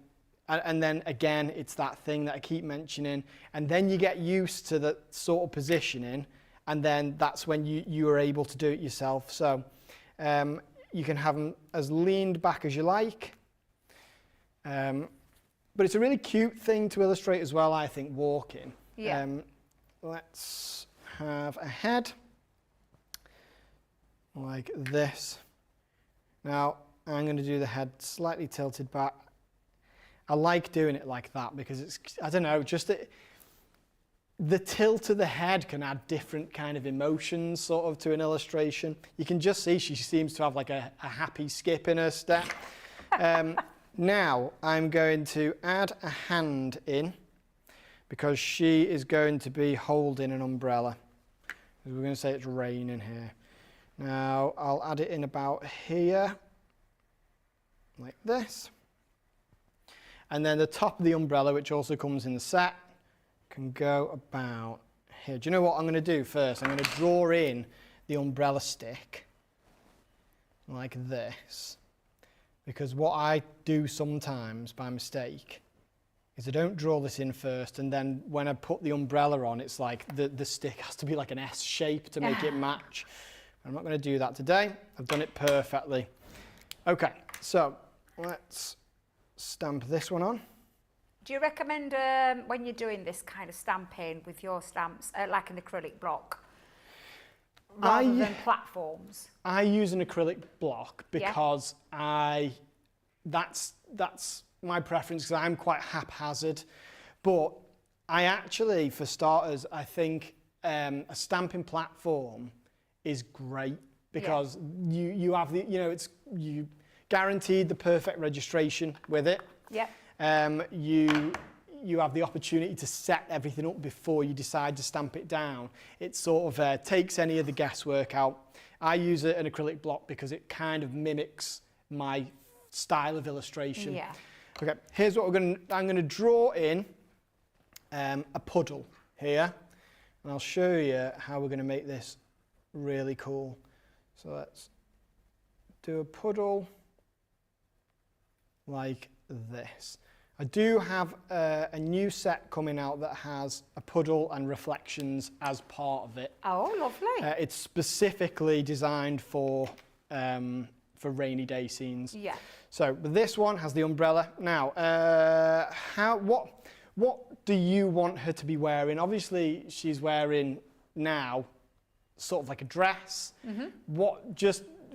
then again, it's that thing that I keep mentioning, and then you get used to the sort of positioning, and then that's when you are able to do it yourself. So you can have them as leaned back as you like. But it's a really cute thing to illustrate as well, I think, walking. Yeah. Let's have a head like this. Now, I'm going to do the head slightly tilted back. I like doing it like that because it's, I don't know, just the tilt of the head can add different kind of emotions sort of to an illustration. You can just see she seems to have like a happy skip in her step. Now I'm going to add a hand in because she is going to be holding an umbrella. We're going to say it's raining here. Now I'll add it in about here, like this. And then the top of the umbrella, which also comes in the set, can go about here. Do you know what I'm going to do first? I'm going to draw in the umbrella stick like this. Because what I do sometimes by mistake is I don't draw this in first, and then when I put the umbrella on, it's like the stick has to be like an S shape to make it match. I'm not going to do that today. I've done it perfectly. Okay, so let's stamp this one on. Do you recommend when you're doing this kind of stamping with your stamps, like an acrylic block, rather than platforms? I use an acrylic block because that's my preference, because I'm quite haphazard. But I actually, for starters, I think a stamping platform is great because you have the, you guaranteed the perfect registration with it. Yep. You have the opportunity to set everything up before you decide to stamp it down. It sort of takes any of the guesswork out. I use an acrylic block because it kind of mimics my style of illustration. Yeah. Okay, here's what I'm going to draw in a puddle here, and I'll show you how we're going to make this really cool. So let's do a puddle like this. I do have a new set coming out that has a puddle and reflections as part of it. Oh, lovely. It's specifically designed for rainy day scenes. Yeah. So this one has the umbrella. Now, what do you want her to be wearing? Obviously, she's wearing now sort of like a dress.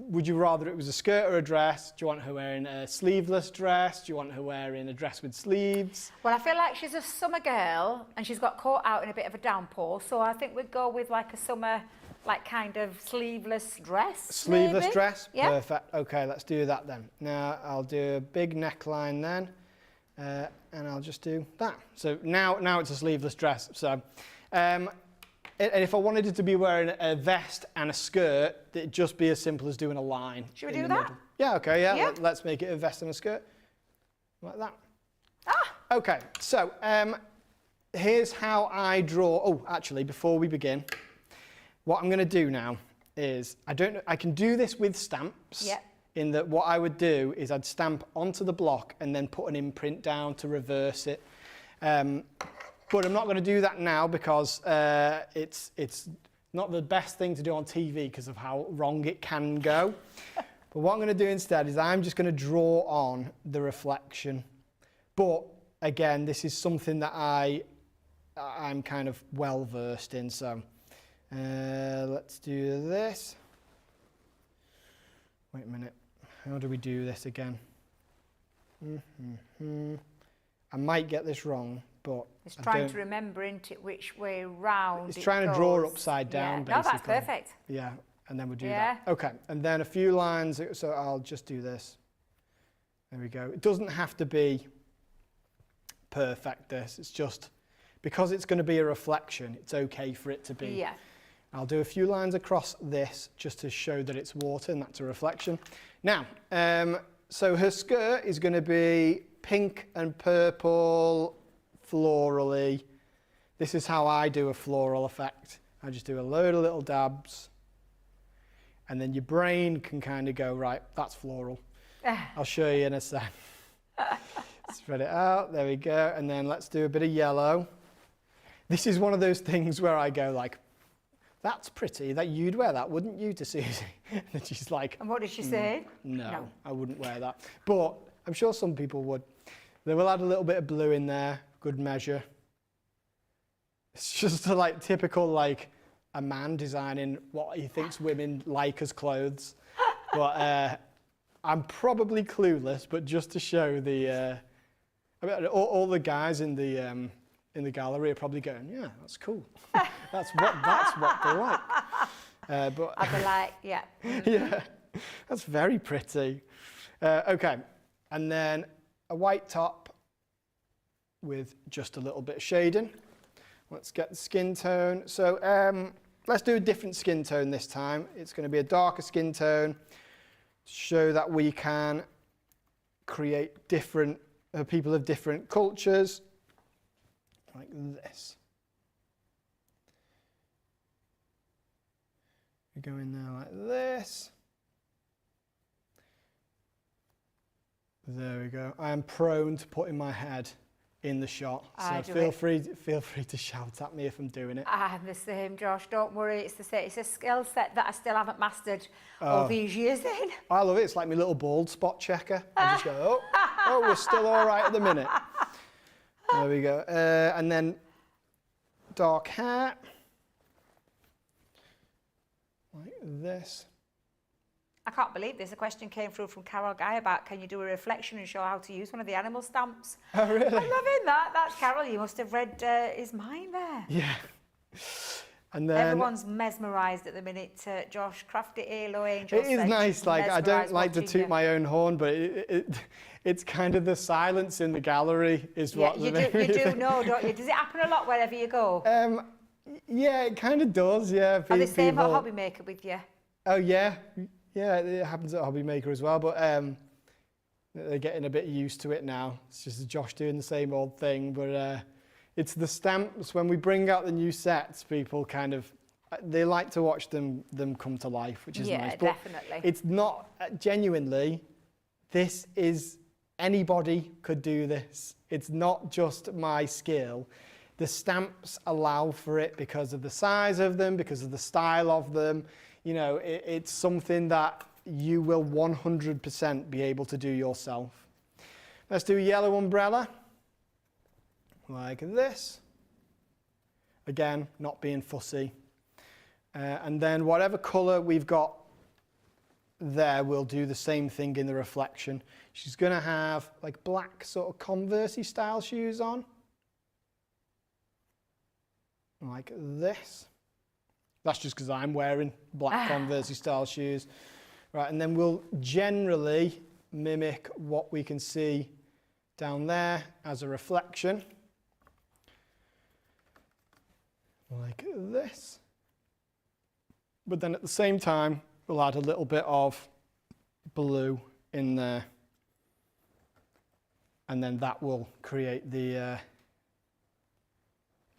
Would you rather it was a skirt or a dress? Do you want her wearing a sleeveless dress? Do you want her wearing a dress with sleeves? Well, I feel like she's a summer girl and she's got caught out in a bit of a downpour, so I think we'd go with like a summer, like kind of sleeveless dress. Sleeveless maybe? dress? Yeah. Perfect. Okay, let's do that then. Now I'll do a big neckline then, and I'll just do that. So now it's a sleeveless dress. So. And if I wanted it to be wearing a vest and a skirt, it'd just be as simple as doing a line. Should we do that? Middle. Yeah, okay, yeah. Yeah. Let's make it a vest and a skirt. Like that. Okay, so here's how I draw. Oh, actually, before we begin, what I'm going to do now is, I can do this with stamps. Yeah. In that what I would do is I'd stamp onto the block and then put an imprint down to reverse it. But I'm not going to do that now because it's not the best thing to do on TV because of how wrong it can go. But what I'm going to do instead is I'm just going to draw on the reflection. But again, this is something that I'm kind of well versed in. So let's do this. Wait a minute. How do we do this again? I might get this wrong, but it's trying to remember, isn't it, which way round it's trying to draw upside down, basically. No, that's perfect. Yeah, and then we'll do that. Okay, and then a few lines, so I'll just do this. There we go. It doesn't have to be perfect, this. It's just, because it's going to be a reflection, it's okay for it to be. Yeah. I'll do a few lines across this just to show that it's water and that's a reflection. Now, so her skirt is going to be pink and purple, florally. This is how I do a floral effect. I just do a load of little dabs, and then your brain can kind of go, right, that's floral. I'll show you in a sec. Spread it out, there we go, and then let's do a bit of yellow. This is one of those things where I go like, that's pretty, that you'd wear that, wouldn't you, to Susie? And she's like, and what did she say? No, I wouldn't wear that. But I'm sure some people would. Then we'll add a little bit of blue in there, good measure. It's just a like typical like a man designing what he thinks women like as clothes. But I'm probably clueless, but just to show the, I bet all the guys in the gallery are probably going, yeah, that's cool. that's what they like. But I'd be like, yeah. yeah, that's very pretty. Okay, and then a white top with just a little bit of shading. Let's get the skin tone. So let's do a different skin tone this time. It's going to be a darker skin tone to show that we can create different people of different cultures, like this. We go in there like this. There we go. I am prone to putting my head in the shot, so feel free to shout at me if I'm doing it. I'm the same, Josh. Don't worry. It's the same. It's a skill set that I still haven't mastered all these years in. I love it. It's like my little bald spot checker. I just go, oh, we're still all right at the minute. There we go. And then dark hair, like this. I can't believe this. A question came through from Carol Guy about can you do a reflection and show how to use one of the animal stamps? Oh, really? I'm loving that. That's Carol. You must have read his mind there. Yeah. And then everyone's mesmerised at the minute. Josh, Crafty Halo Angel. It is nice. Like, I don't like to toot my own horn, but it's kind of the silence in the gallery is what. You do know, don't you? Does it happen a lot wherever you go? Yeah, it kind of does. Yeah. Are they staying at Hobby Maker with you? Oh yeah. Yeah, it happens at Hobby Maker as well, but they're getting a bit used to it now. It's just Josh doing the same old thing, but it's the stamps. When we bring out the new sets, people kind of, they like to watch them come to life, which is nice. Yeah, definitely. It's not, genuinely, this is, anybody could do this. It's not just my skill. The stamps allow for it because of the size of them, because of the style of them. You know, it's something that you will 100% be able to do yourself. Let's do a yellow umbrella, like this. Again, not being fussy. And then whatever colour we've got there, we'll do the same thing in the reflection. She's going to have like black sort of Converse-y style shoes on, like this. That's just because I'm wearing black Converse style shoes. Right, and then we'll generally mimic what we can see down there as a reflection. Like this. But then at the same time, we'll add a little bit of blue in there. And then that will create the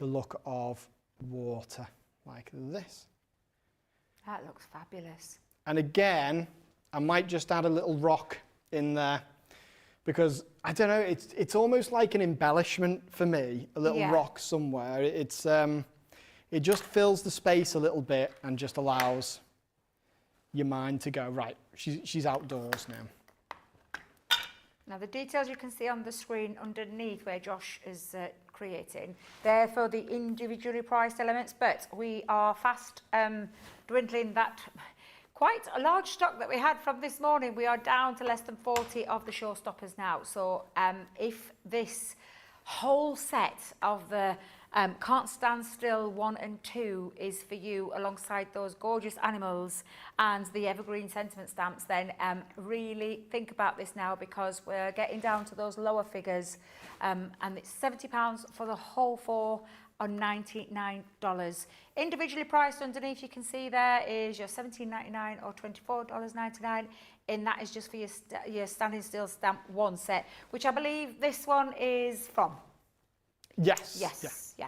look of water. Like this. That looks fabulous. And again, I might just add a little rock in there because, I don't know, it's almost like an embellishment for me, a little rock somewhere. It just fills the space a little bit and just allows your mind to go, right, she's outdoors now. Now the details you can see on the screen underneath where Josh is creating, they're for the individually priced elements, but we are fast dwindling that quite a large stock that we had from this morning. We are down to less than 40 of the showstoppers now. So if this whole set of the Can't Stand Still 1 and 2 is for you alongside those gorgeous animals and the evergreen sentiment stamps, then really think about this now because we're getting down to those lower figures and it's £70 for the whole four on $99. Individually priced underneath, you can see there is your $17.99 or $24.99, and that is just for your standing still stamp 1 set, which I believe this one is from. Yes. Yes. Yeah.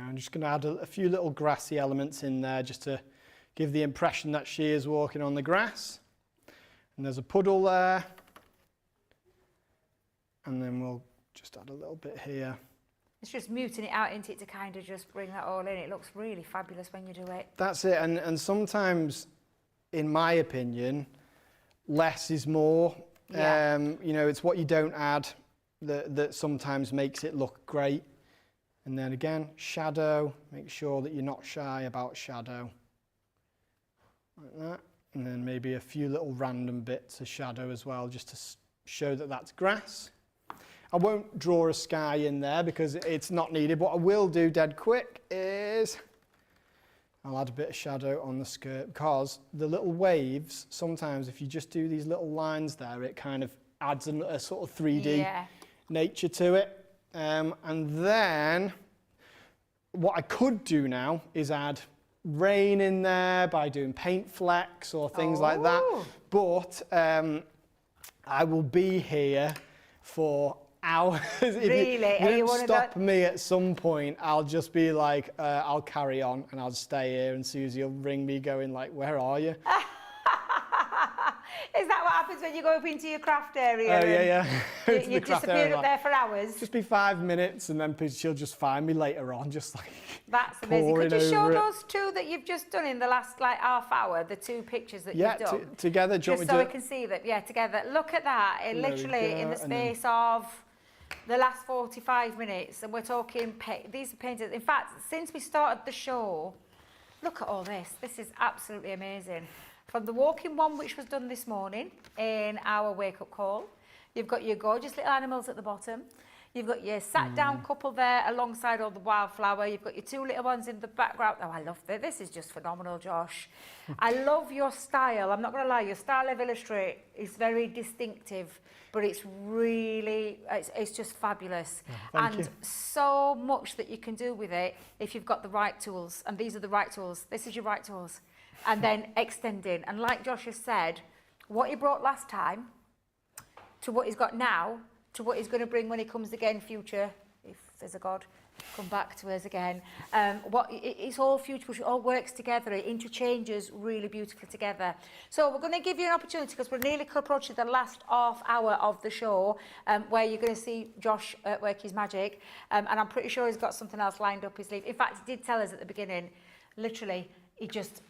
I'm just going to add a few little grassy elements in there just to give the impression that she is walking on the grass. And there's a puddle there. And then we'll just add a little bit here. It's just muting it out, isn't it, to kind of just bring that all in. It looks really fabulous when you do it. That's it. And sometimes, in my opinion, less is more. Yeah. You know, it's what you don't add that sometimes makes it look great. And then again, shadow, make sure that you're not shy about shadow. Like that. And then maybe a few little random bits of shadow as well, just to show that that's grass. I won't draw a sky in there because it's not needed. What I will do dead quick is I'll add a bit of shadow on the skirt, because the little waves, sometimes if you just do these little lines there, it kind of adds a sort of 3D nature to it. And then what I could do now is add rain in there by doing paint flecks or things like that. But I will be here for hours. If you don't stop me at some point, I'll just be like, I'll carry on and I'll stay here, and Susie will ring me going like, where are you? Is that what happens when you go up into your craft area? Oh, yeah. You disappear up there for hours? Just be 5 minutes and then she'll just find me later on, just like That's amazing. Could you show those two that you've just done in the last like half hour, the two pictures that you've done? Yeah, together. Just so we can see them. Yeah, together. Look at that. It literally in the space of the last 45 minutes, and we're talking, these are painted. In fact, since we started the show, look at all this. This is absolutely amazing. From the walking one, which was done this morning in our wake-up call, you've got your gorgeous little animals at the bottom. You've got your sat-down couple there alongside all the wildflower. You've got your two little ones in the background. Oh, I love this. This is just phenomenal, Josh. I love your style. I'm not going to lie. Your style of illustrate is very distinctive, but it's really, it's just fabulous. Thank you. So much that you can do with it if you've got the right tools. And these are the right tools. This is your right tools. And then extending. And like Josh has said, what he brought last time to what he's got now, to what he's going to bring when he comes again future, if there's a God, come back to us again. It's all future, it all works together, it interchanges really beautifully together. So we're going to give you an opportunity, because we're nearly approaching the last half hour of the show, where you're going to see Josh work his magic, and I'm pretty sure he's got something else lined up his sleeve. In fact, he did tell us at the beginning, literally, he just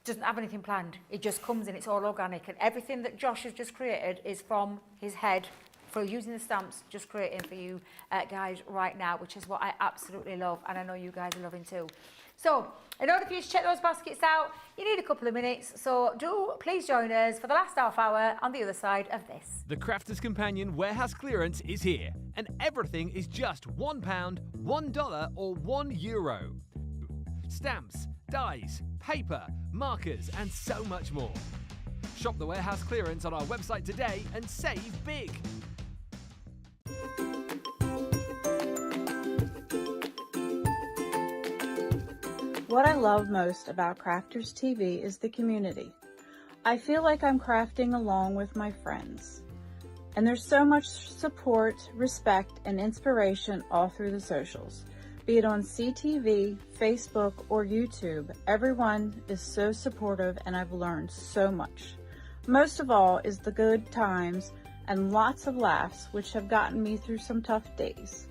doesn't have anything planned. It just comes in, it's all organic, and everything that Josh has just created is from his head, for using the stamps, just creating for you guys right now, which is what I absolutely love, and I know you guys are loving too. So, in order for you to check those baskets out, you need a couple of minutes, so do please join us for the last half hour on the other side of this. The Crafter's Companion warehouse clearance is here, and everything is just £1, $1 or €1. Stamps, dies, paper, markers, and so much more. Shop the warehouse clearance on our website today and save big. What I love most about Crafters TV is the community. I feel like I'm crafting along with my friends. And there's so much support, respect, and inspiration all through the socials. Be it on CTV, Facebook, or YouTube, everyone is so supportive, and I've learned so much. Most of all is the good times and lots of laughs, which have gotten me through some tough days.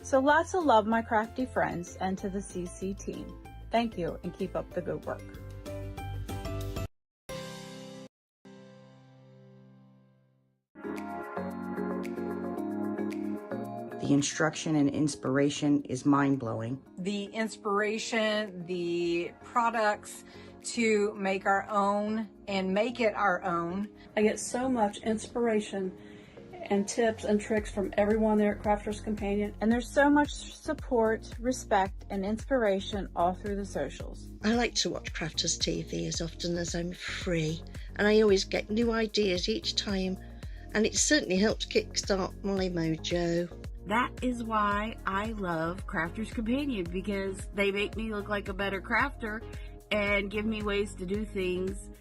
So lots of love, my crafty friends, and to the CC team. Thank you, and keep up the good work. The instruction and inspiration is mind-blowing. The inspiration, the products to make our own and make it our own. I get so much inspiration and tips and tricks from everyone there at Crafters Companion. And there's so much support, respect, and inspiration all through the socials. I like to watch Crafters TV as often as I'm free, and I always get new ideas each time, and it certainly helps kickstart my mojo. That is why I love Crafters Companion, because they make me look like a better crafter and give me ways to do things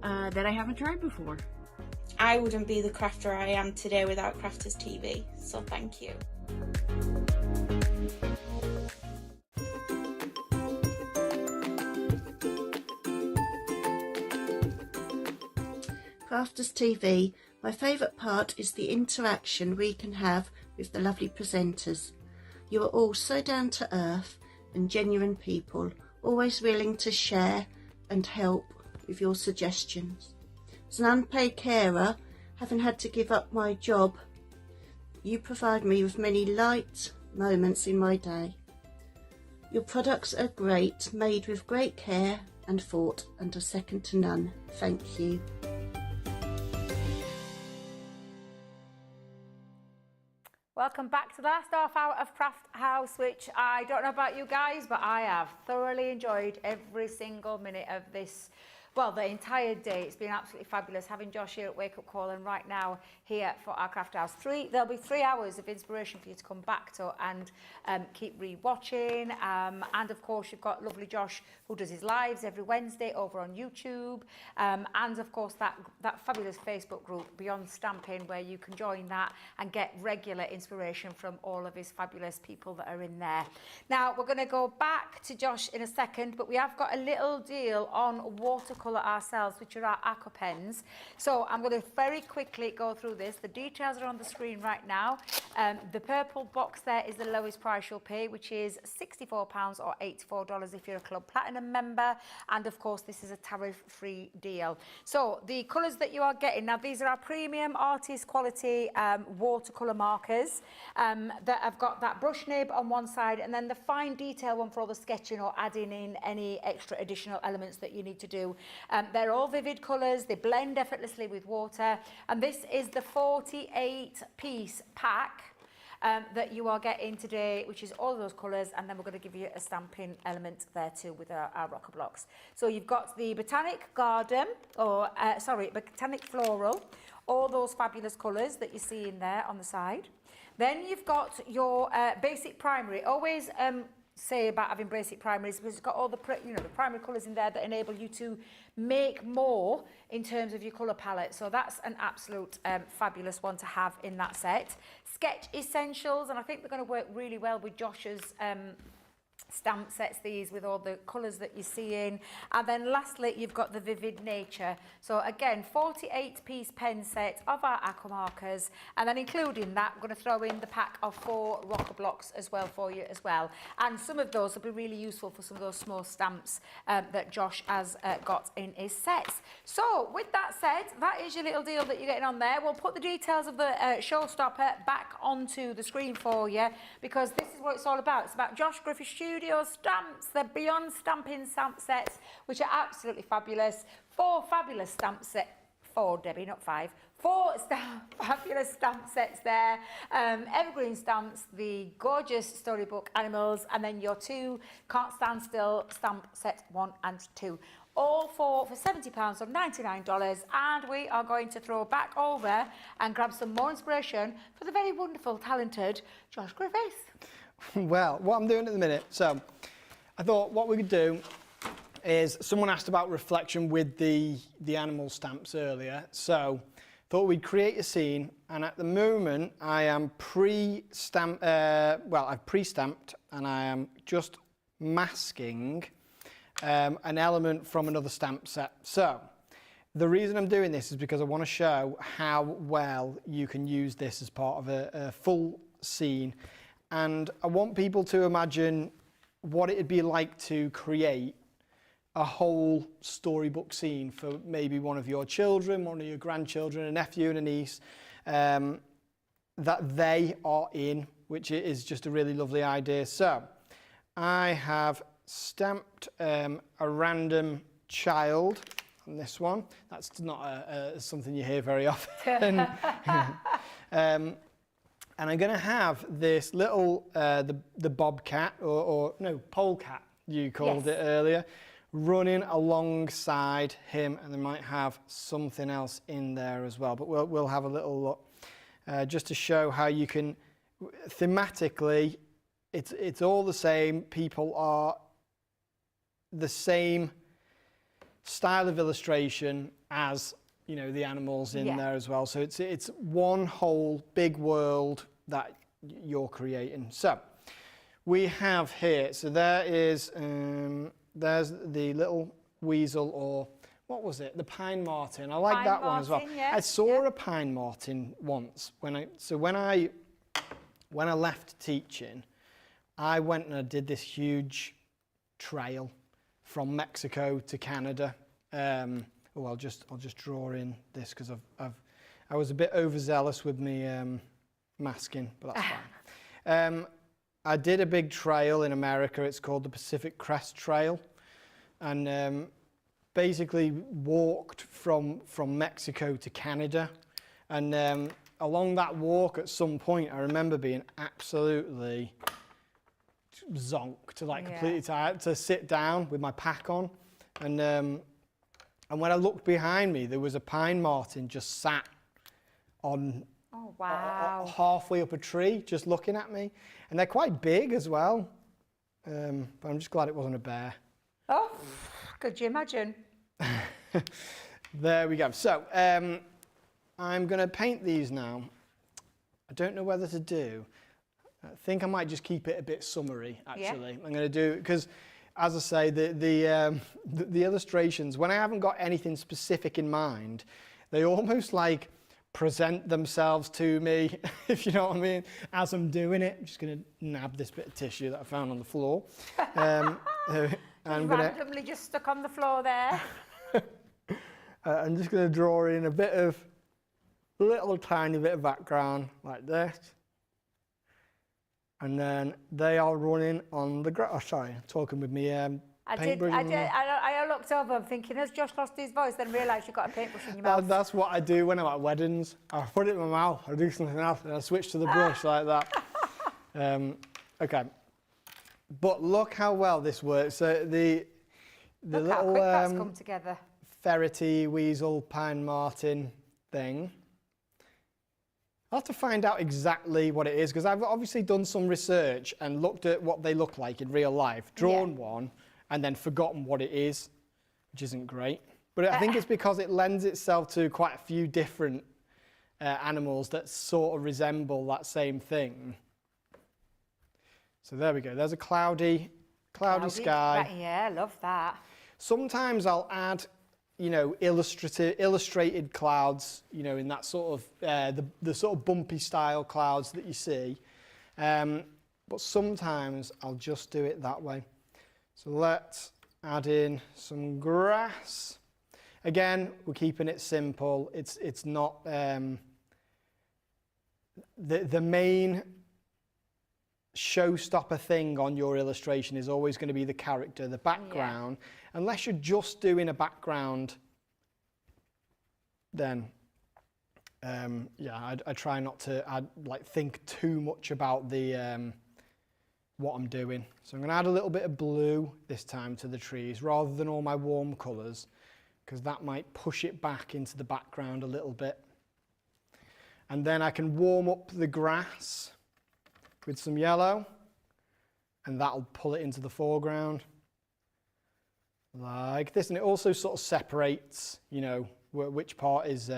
that I haven't tried before. I wouldn't be the crafter I am today without Crafters TV, so thank you. Crafters TV, my favourite part is the interaction we can have with the lovely presenters. You are all so down to earth and genuine people, always willing to share and help with your suggestions. As an unpaid carer, having had to give up my job, you provide me with many light moments in my day. Your products are great, made with great care and thought, and are second to none. Thank you. Welcome back to the last half hour of Craft House, which I don't know about you guys, but I have thoroughly enjoyed every single minute of this. Well, the entire day. It's been absolutely fabulous having Josh here at Wake Up Call and right now here for our Craft House. There'll be 3 hours of inspiration for you to come back to and keep re-watching. And of course, you've got lovely Josh who does his lives every Wednesday over on YouTube. And of course, that fabulous Facebook group, Beyond Stamping, where you can join that and get regular inspiration from all of his fabulous people that are in there. Now, we're going to go back to Josh in a second, but we have got a little deal on watercolour ourselves, which are our aqua pens. So I'm going to very quickly go through this. The details are on the screen right now. The purple box there is the lowest price you'll pay, which is £64 or $84 if you're a Club Platinum member. And of course, this is a tariff-free deal. So the colours that you are getting, now these are our premium artist quality watercolour markers that have got that brush nib on one side and then the fine detail one for all the sketching or adding in any extra additional elements that you need to do. They're all vivid colours, they blend effortlessly with water, and this is the 48-piece pack that you are getting today, which is all of those colours, and then we're going to give you a stamping element there too with our rocker blocks. So you've got the Botanic Garden, or Botanic Floral, all those fabulous colours that you see in there on the side. Then you've got your basic primary. Always say about having basic primaries because it's got all the the primary colours in there that enable you to make more in terms of your colour palette. So that's an absolute fabulous one to have in that set. Sketch Essentials, and I think they're going to work really well with Josh's stamp sets, these with all the colours that you're seeing. And then lastly, you've got the Vivid Nature. So again, 48-piece pen set of our aqua markers, and then including that, we're going to throw in the pack of 4 rocker blocks as well for you as well. And some of those will be really useful for some of those small stamps that Josh has got in his sets. So with that said, that is your little deal that you're getting on there. We'll put the details of the showstopper back onto the screen for you, because this is what it's all about. It's about Josh Griffiths Studio stamps, the Beyond Stamping stamp sets, which are absolutely fabulous. 4 fabulous stamp sets, 4, Debbie, not 5. 4 fabulous stamp sets there. Evergreen stamps, the gorgeous storybook animals, and then your 2 Can't Stand Still stamp set 1 and 2. All 4 for £70 or $99, and we are going to throw back over and grab some more inspiration for the very wonderful, talented Josh Griffiths. Well, what I'm doing at the minute, so I thought what we could do is, someone asked about reflection with the animal stamps earlier, so thought we'd create a scene, and at the moment I am I've pre-stamped and I am just masking an element from another stamp set. So the reason I'm doing this is because I want to show how well you can use this as part of a full scene. And I want people to imagine what it'd be like to create a whole storybook scene for maybe one of your children, one of your grandchildren, a nephew and a niece, that they are in, which is just a really lovely idea. So I have stamped a random child on this one. That's not something you hear very often. And I'm going to have this little, the bobcat, or no, polecat, you called it earlier, running alongside him, and they might have something else in there as well. But we'll have a little look just to show how you can, thematically, it's all the same. People are the same style of illustration as the animals in there as well. So it's one whole big world that you're creating. So we have here, so there is, there's the little weasel, or what was it? The pine marten. I like that one as well. Yeah. I saw a pine marten once when I left teaching, I went and I did this huge trail from Mexico to Canada. I'll just draw in this because I was a bit overzealous with me masking, but that's fine. I did a big trail in America. It's called the Pacific Crest Trail, and basically walked from Mexico to Canada, and along that walk at some point, I remember being absolutely zonked, like completely tired, to sit down with my pack on. And when I looked behind me, there was a pine marten just sat on halfway up a tree, just looking at me. And they're quite big as well. But I'm just glad it wasn't a bear. Oh, could you imagine? There we go. So I'm going to paint these now. I don't know whether to do. I think I might just keep it a bit summery, actually. I'm going to do, because as I say, the illustrations, when I haven't got anything specific in mind, they almost like present themselves to me, if you know what I mean, as I'm doing it. I'm just going to nab this bit of tissue that I found on the floor. Randomly just stuck on the floor there. I'm just going to draw in a little tiny bit of background like this. And then they are running on the ground. Oh, sorry, talking with me. I looked over, I'm thinking, has Josh lost his voice? Then realised you've got a paintbrush in your mouth. That's what I do when I'm at weddings. I put it in my mouth, I do something else, and I switch to the brush like that. Okay. But look how well this works. So the look little how quick that's come together. ferrety, weasel, pine marten thing. I'll have to find out exactly what it is, because I've obviously done some research and looked at what they look like in real life, drawn one, and then forgotten what it is, which isn't great. But I think it's because it lends itself to quite a few different animals that sort of resemble that same thing. So there we go. There's a cloudy sky. Yeah, love that. Sometimes I'll add, you know, illustrated clouds, you know, in that sort of, the sort of bumpy style clouds that you see. But sometimes I'll just do it that way. So let's add in some grass. Again, we're keeping it simple. It's not, the main showstopper thing on your illustration is always going to be the character, the background. Unless you're just doing a background, then I try not to think too much about the what I'm doing. So I'm going to add a little bit of blue this time to the trees rather than all my warm colours, because that might push it back into the background a little bit. And then I can warm up the grass with some yellow, and that'll pull it into the foreground like this. And it also sort of separates, you know, which part is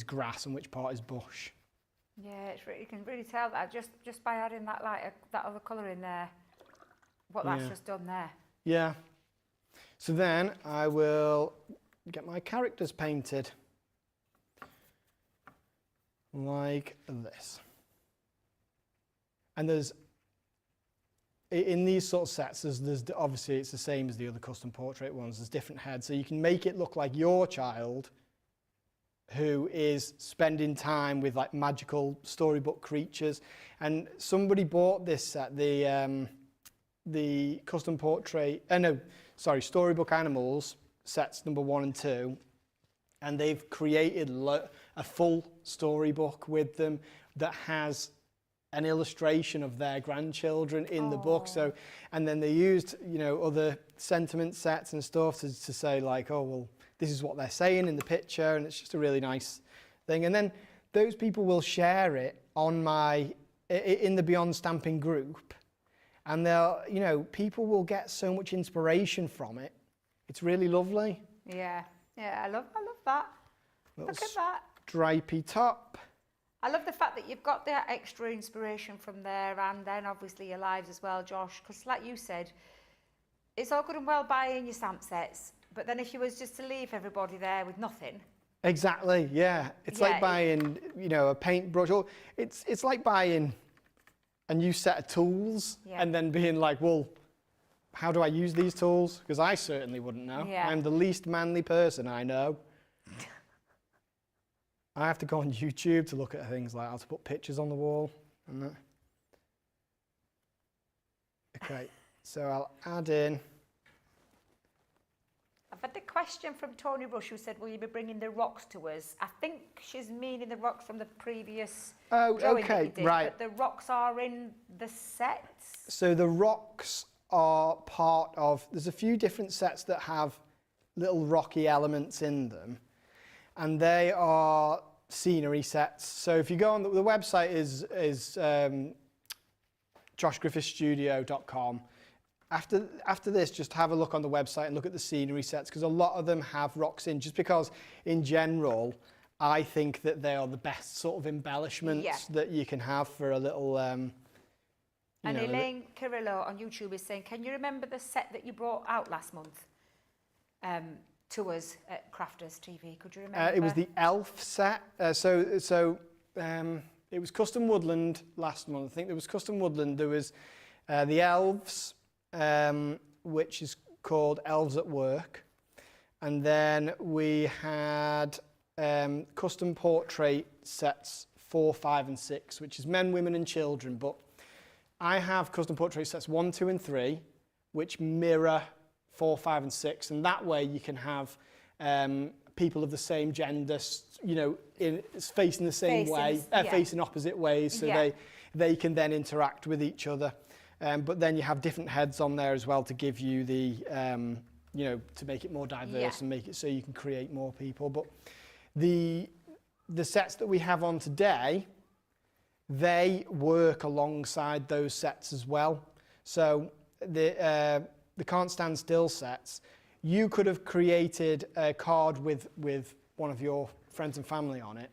grass and which part is bush. Yeah, you can really tell that just by adding that that other colour in there, what that's just done there. Yeah. So then I will get my characters painted like this. And there's, in these sort of sets, there's obviously it's the same as the other custom portrait ones, there's different heads, so you can make it look like your child who is spending time with like magical storybook creatures. And somebody bought this set, the custom portrait, storybook animals sets number 1 and 2, and they've created a full storybook with them that has an illustration of their grandchildren in the book. So, and then they used, you know, other sentiment sets and stuff to say like, oh, well, this is what they're saying in the picture, and it's just a really nice thing. And then those people will share it on in the Beyond Stamping group, and they'll, you know, people will get so much inspiration from it. It's really lovely. Yeah, I love that. Little Look at that. Stripy top. I love the fact that you've got that extra inspiration from there, and then obviously your lives as well, Josh, because like you said, it's all good and well buying your stamp sets, but then if you was just to leave everybody there with nothing. Exactly, yeah. It's like buying, you know, a paintbrush, or it's like buying a new set of tools and then being like, well, how do I use these tools? Because I certainly wouldn't know. I'm the least manly person I know. I have to go on YouTube to look at things like how to put pictures on the wall and that. Okay, so I'll add in I've had the question from Tony Rush, who said, will you be bringing the rocks to us? I think she's meaning the rocks from the previous drawing that you did, right. but the rocks are in the sets? So the rocks are part of, there's a few different sets that have little rocky elements in them, and they are scenery sets. So if you go on, the website is joshgriffithsstudio.com. After this, just have a look on the website and look at the scenery sets, because a lot of them have rocks in, just because in general, I think that they are the best sort of embellishments that you can have for a little... and Elaine Carrillo on YouTube is saying, can you remember the set that you brought out last month to us at Crafters TV? Could you remember? It was the elf set. It was Custom Woodland last month. I think there was Custom Woodland. There was the elves, which is called Elves at Work. And then we had custom portrait sets 4, 5 and 6, which is men, women and children. But I have custom portrait sets 1, 2 and 3, which mirror 4, 5 and 6. And that way you can have people of the same gender, you know, facing the same way, facing opposite ways, so they can then interact with each other. But then you have different heads on there as well to give you the, you know, to make it more diverse and make it so you can create more people. But the sets that we have on today, they work alongside those sets as well. So the Can't Stand Still sets, you could have created a card with one of your friends and family on it.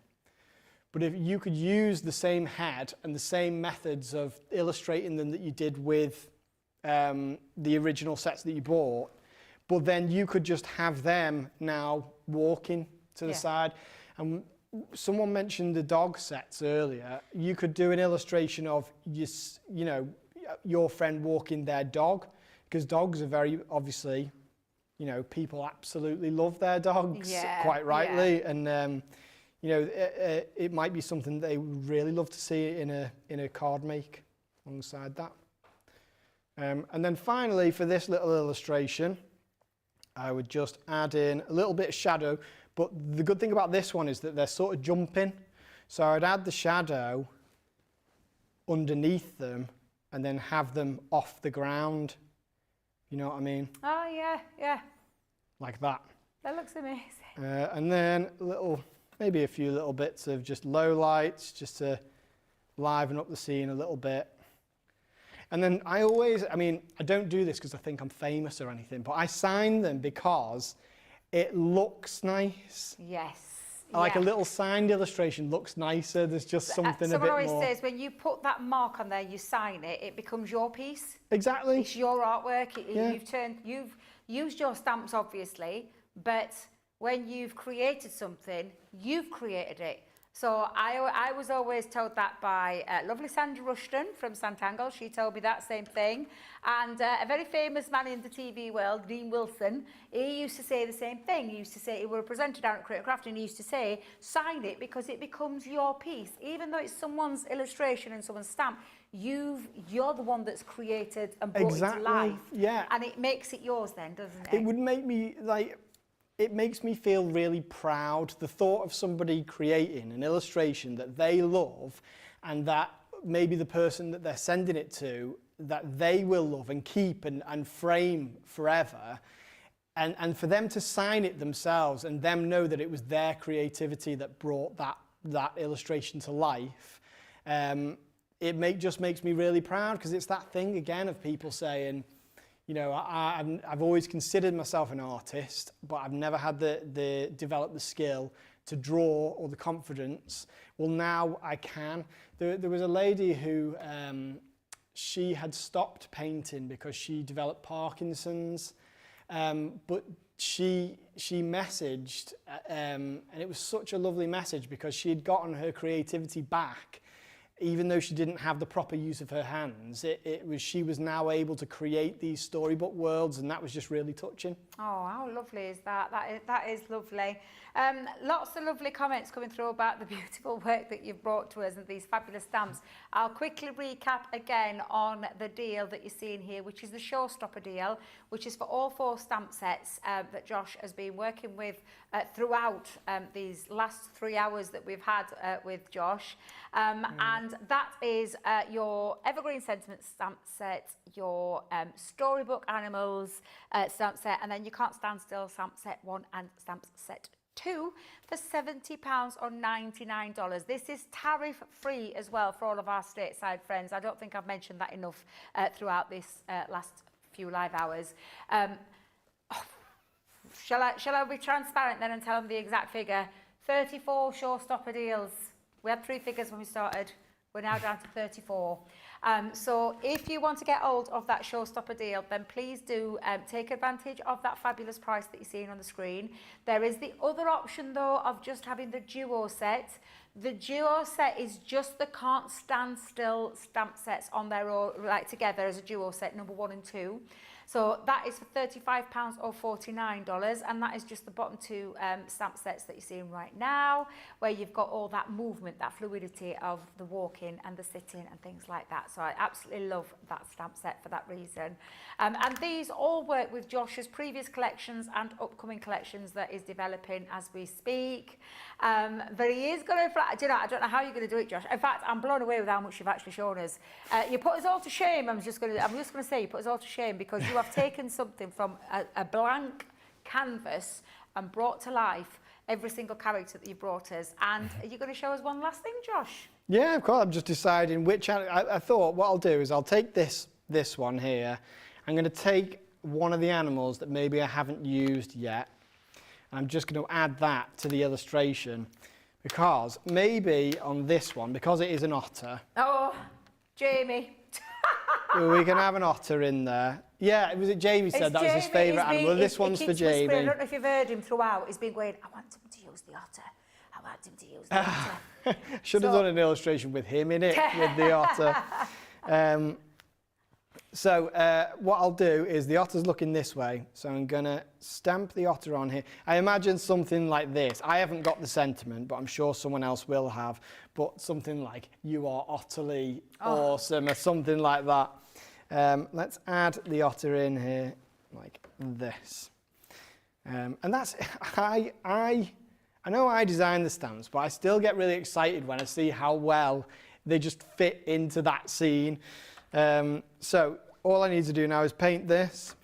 But if you could use the same head and the same methods of illustrating them that you did with the original sets that you bought, but then you could just have them now walking to the side. And someone mentioned the dog sets earlier. You could do an illustration of you know, your friend walking their dog, because dogs are very obviously, you know, people absolutely love their dogs, quite rightly, and you know, it might be something they would really love to see in a card make alongside that. And then finally, for this little illustration, I would just add in a little bit of shadow. But the good thing about this one is that they're sort of jumping. So I'd add the shadow underneath them and then have them off the ground. You know what I mean? Oh, yeah, yeah. Like that. That looks amazing. And then maybe a few little bits of just low lights, just to liven up the scene a little bit. And then I don't do this because I think I'm famous or anything, but I sign them because it looks nice. Yes. Like a little signed illustration looks nicer. There's just something a bit more. Someone always says when you put that mark on there, you sign it, it becomes your piece. Exactly. It's your artwork. You've used your stamps, obviously, but when you've created something, you've created it. So I was always told that by lovely Sandra Rushton from Santangle. She told me that same thing. And a very famous man in the TV world, Dean Wilson, he used to say the same thing. He used to say, he was a presenter down at Creative Crafting, and he used to say, sign it because it becomes your piece. Even though it's someone's illustration and someone's stamp, you're the one that's created and brought it to life. Yeah. And it makes it yours then, doesn't it? It would make me it makes me feel really proud, the thought of somebody creating an illustration that they love and that maybe the person that they're sending it to, that they will love and keep and frame forever, and for them to sign it themselves and them know that it was their creativity that brought that illustration to life. It just makes me really proud, because it's that thing again of people saying, you know, I've always considered myself an artist, but I've never had developed the skill to draw or the confidence. Well, now I can. There was a lady who, she had stopped painting because she developed Parkinson's, but she messaged, and it was such a lovely message because she had gotten her creativity back. Even though she didn't have the proper use of her hands, she was now able to create these storybook worlds, and that was just really touching. Oh, how lovely is that? That is lovely. Lots of lovely comments coming through about the beautiful work that you've brought to us and these fabulous stamps. I'll quickly recap again on the deal that you're seeing here, which is the Showstopper deal, which is for all 4 stamp sets that Josh has been working with throughout these last 3 hours that we've had with Josh. And that is your Evergreen Sentiment stamp set, your Storybook Animals stamp set, and then you Can't Stand Still stamp set 1 and stamp set 2 for £70 or $99. This is tariff free as well for all of our stateside friends. I don't think I've mentioned that enough throughout this last few live hours. Shall I be transparent then and tell them the exact figure? 34 Showstopper deals. We had 3 figures when we started. We're now down to 34. So if you want to get hold of that Showstopper deal, then please do take advantage of that fabulous price that you're seeing on the screen. There is the other option though of just having the duo set. The duo set is just the Can't Stand Still stamp sets on their own, like together as a duo set, number 1 and 2. So that is for £35 or $49, and that is just the bottom 2 stamp sets that you're seeing right now, where you've got all that movement, that fluidity of the walking and the sitting and things like that. So I absolutely love that stamp set for that reason. And these all work with Josh's previous collections and upcoming collections that is developing as we speak. But he is going to, I don't know how you're going to do it, Josh. In fact, I'm blown away with how much you've actually shown us. You put us all to shame. I'm just going to say you put us all to shame, because you have taken something from a blank canvas and brought to life every single character that you brought us. And are you going to show us one last thing, Josh? Yeah, of course. I'm just deciding which. I thought what I'll do is I'll take this one here. I'm going to take one of the animals that maybe I haven't used yet. I'm just going to add that to the illustration, because maybe on this one, because it is an otter. Oh, Jamie. We can have an otter in there. Yeah, was it Jamie said that was his favourite animal? This one's for Jamie. I don't know if you've heard him throughout. He's been going, I want him to use the otter. I want him to use the otter. Should have done an illustration with him in it, with the otter. So what I'll do is the otter's looking this way, so I'm going to stamp the otter on here. I imagine something like this. I haven't got the sentiment, but I'm sure someone else will have. But something like, you are utterly awesome, or something like that. Let's add the otter in here like this. And that's, I know I designed the stamps, but I still get really excited when I see how well they just fit into that scene. So all I need to do now is paint this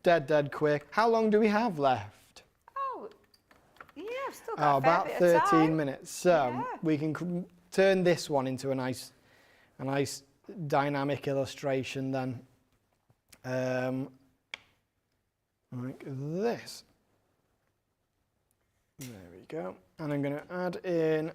dead quick. How long do we have left? Oh, yeah, I've still got about 13 minutes. So we can turn this one into a nice dynamic illustration then. Like this. There we go. And I'm going to add in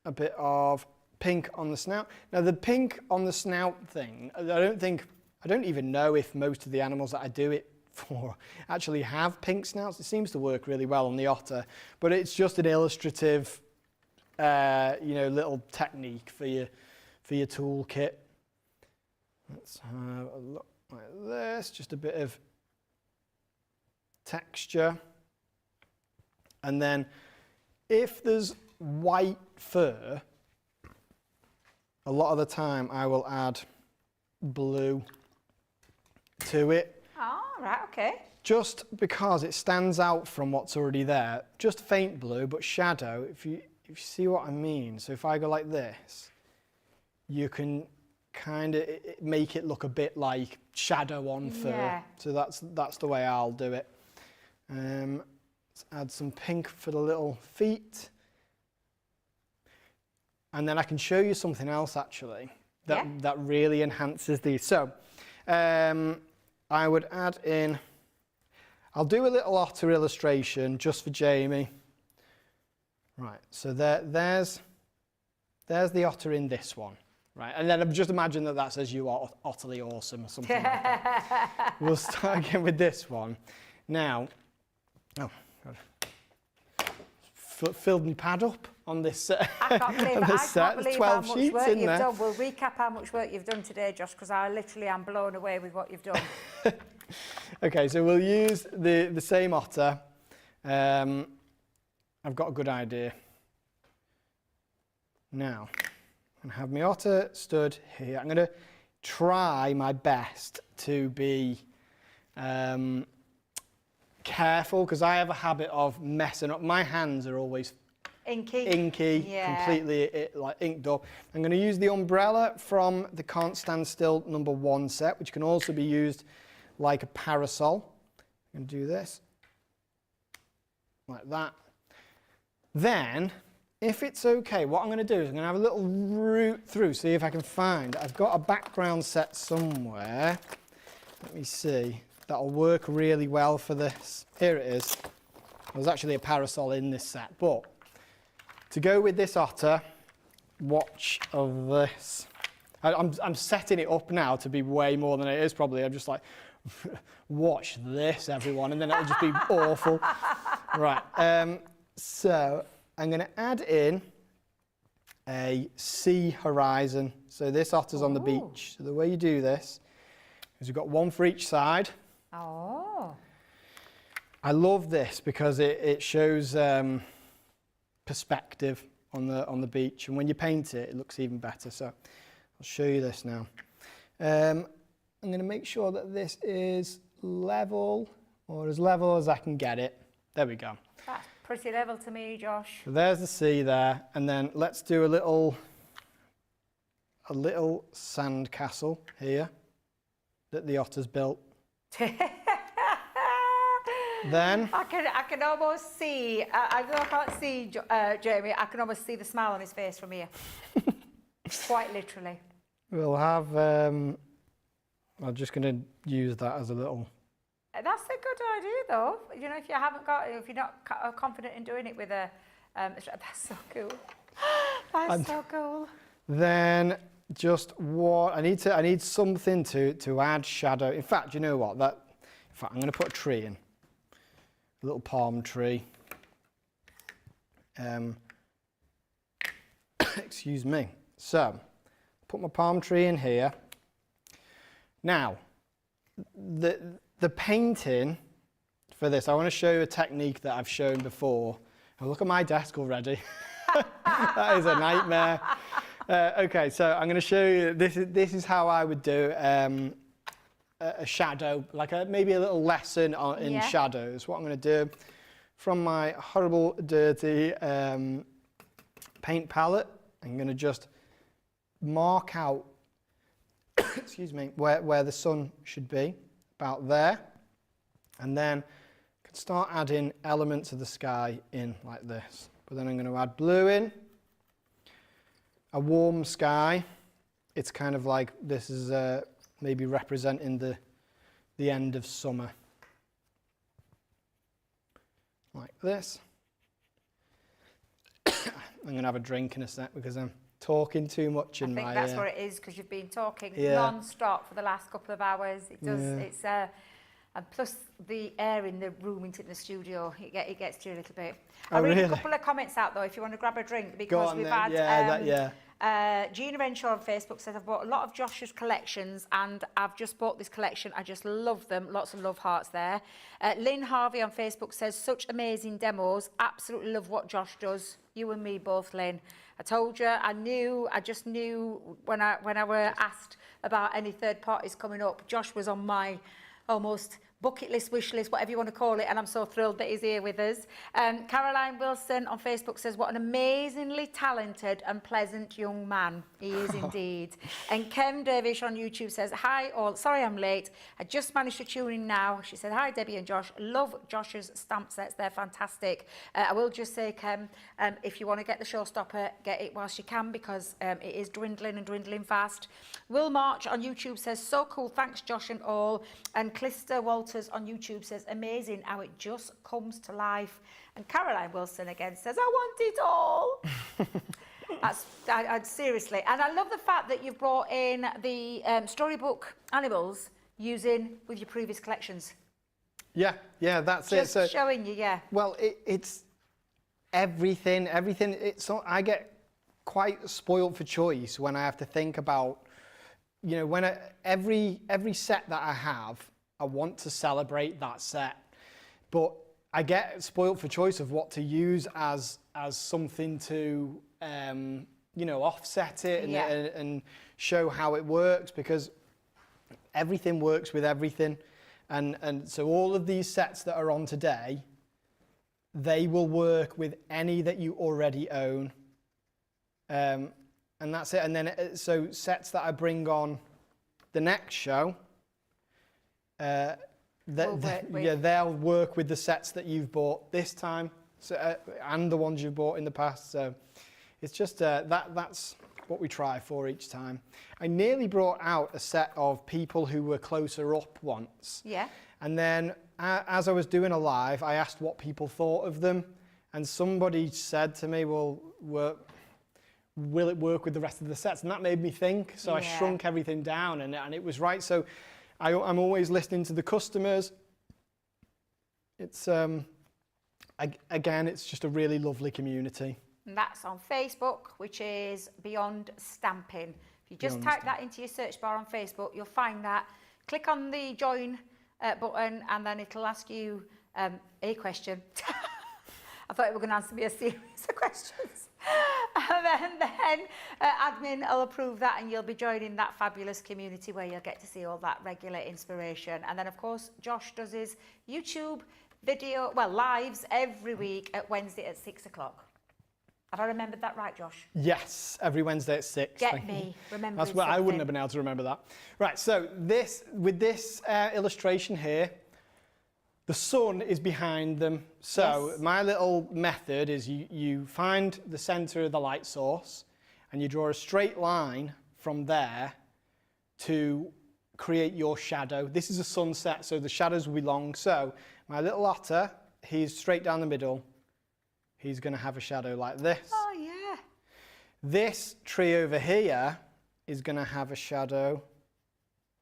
a bit of pink on the snout. Now the pink on the snout thing, I don't even know if most of the animals that I do it for actually have pink snouts. It seems to work really well on the otter, but it's just an illustrative, little technique for your toolkit. Let's have a look like this, just a bit of texture. And then if there's white fur, a lot of the time I will add blue to it. Oh, right, okay. Just because it stands out from what's already there. Just faint blue, but shadow, if you see what I mean. So if I go like this, you can kind of make it look a bit like shadow on fur. Yeah. So that's the way I'll do it. Let's add some pink for the little feet. And then I can show you something else actually that really enhances these. So I would add in, I'll do a little otter illustration just for Jamie. Right, so there's the otter in this one. Right, and then just imagine that says you are utterly awesome or something like that. We'll start again with this one. Now, oh God, filled my pad up on this set. I can't believe, There's 12 how much sheets work in you've there. done. We'll recap how much work you've done today, Josh, because I literally am blown away with what you've done. Okay, so we'll use the same otter. I've got a good idea. Now, I'm going to have my otter stood here. I'm going to try my best to be careful, because I have a habit of messing up. My hands are always inky, completely like inked up. I'm going to use the umbrella from the Can't Stand Still #1 set, which can also be used like a parasol. I'm going to do this like that. Then, if it's okay, what I'm going to do is I'm going to have a little root through, see if I can find. I've got a background set somewhere. Let me see. That'll work really well for this. Here it is. There's actually a parasol in this set, but to go with this otter, watch of this. I'm setting it up now to be way more than it is probably. I'm just like, watch this, everyone, and then it'll just be awful. Right, so I'm going to add in a sea horizon. So this otter's on the beach. So the way you do this is you've got one for each side. Oh. I love this because it shows perspective on the beach, and when you paint it, it looks even better. So I'll show you this now. I'm going to make sure that this is level, or as level as I can get it. There we go. That's pretty level to me, Josh. So there's the sea there, and then let's do a little sand castle here that the otter's built. Then I can almost see. I know I can't see Jamie. I can almost see the smile on his face from here. Quite literally. we'll have. I'm just going to use that as a little. That's a good idea, though. You know, if you're not confident in doing it with a, that's so cool. That's so cool. Then just what I need something to add shadow. In fact, you know what? In fact, I'm going to put a tree in, a little palm tree. Excuse me. So, put my palm tree in here. Now, the painting for this, I want to show you a technique that I've shown before. Oh, look at my desk already. That is a nightmare. Okay, so I'm going to show you, this is how I would do a shadow, like maybe a little lesson in shadows. What I'm going to do from my horrible, dirty paint palette, I'm going to just mark out, excuse me, where the sun should be, about there. And then I can start adding elements of the sky in like this. But then I'm going to add blue in, a warm sky. It's kind of like this is maybe representing the end of summer. Like this. I'm going to have a drink in a sec because I'm talking too much in my... I think that's what it is, because you've been talking non-stop for the last couple of hours. It does. Yeah. It's and plus the air in the room into the studio, it gets to you a little bit. I'll read a couple of comments out though if you want to grab a drink, because we've had Gina Renshaw on Facebook says, I've bought a lot of Josh's collections and I've just bought this collection. I just love them. Lots of love hearts there. Lynn Harvey on Facebook says, such amazing demos. Absolutely love what Josh does. You and me both, Lynn. I told you, I just knew when I were asked about any third parties coming up, Josh was on my almost bucket list, wish list, whatever you want to call it, and I'm so thrilled that he's here with us. Caroline Wilson on Facebook says, what an amazingly talented and pleasant young man he is indeed. And Kem Dervish on YouTube says, hi all, sorry I'm late, I just managed to tune in now. She said, hi Debbie and Josh, love Josh's stamp sets, they're fantastic. I will just say, Kem, if you want to get the showstopper, get it whilst you can, because it is dwindling and dwindling fast. Will March on YouTube says, so cool, thanks Josh and all. And Clister Walters on YouTube says, amazing how it just comes to life. And Caroline Wilson again says, I want it all. Seriously. And I love the fact that you've brought in the storybook animals using with your previous collections. Yeah, that's just it. Just showing you, Well, it's everything. I get quite spoiled for choice when I have to think about, you know, when every set that I have, I want to celebrate that set. But I get spoilt for choice of what to use as something to you know, offset it and show how it works, because everything works with everything, and so all of these sets that are on today, they will work with any that you already own, and that's it. And then so sets that I bring on the next show, they'll work with the sets that you've bought this time, so, and the ones you've bought in the past. So it's just that's what we try for each time. I nearly brought out a set of people who were closer up once. Yeah. And then as I was doing a live, I asked what people thought of them, and somebody said to me, well, will it work with the rest of the sets? And that made me think, so I shrunk everything down, and it was right. So I'm always listening to the customers. It's, again, it's just a really lovely community. And that's on Facebook, which is Beyond Stamping. If you just type that into your search bar on Facebook, you'll find that. Click on the join button, and then it'll ask you a question. I thought you were going to answer me a series of questions. And then admin will approve that, and you'll be joining that fabulous community where you'll get to see all that regular inspiration. And then, of course, Josh does his YouTube video, well, lives every week at Wednesday at 6 o'clock. Have I remembered that right, Josh? Yes, every Wednesday at 6. Get me, remember. That's what I wouldn't have been able to remember that. Right, so with this illustration here, the sun is behind them. So my little method is you find the center of the light source, and you draw a straight line from there to create your shadow. This is a sunset, so the shadows will be long. So my little otter, he's straight down the middle. He's going to have a shadow like this. Oh, yeah. This tree over here is going to have a shadow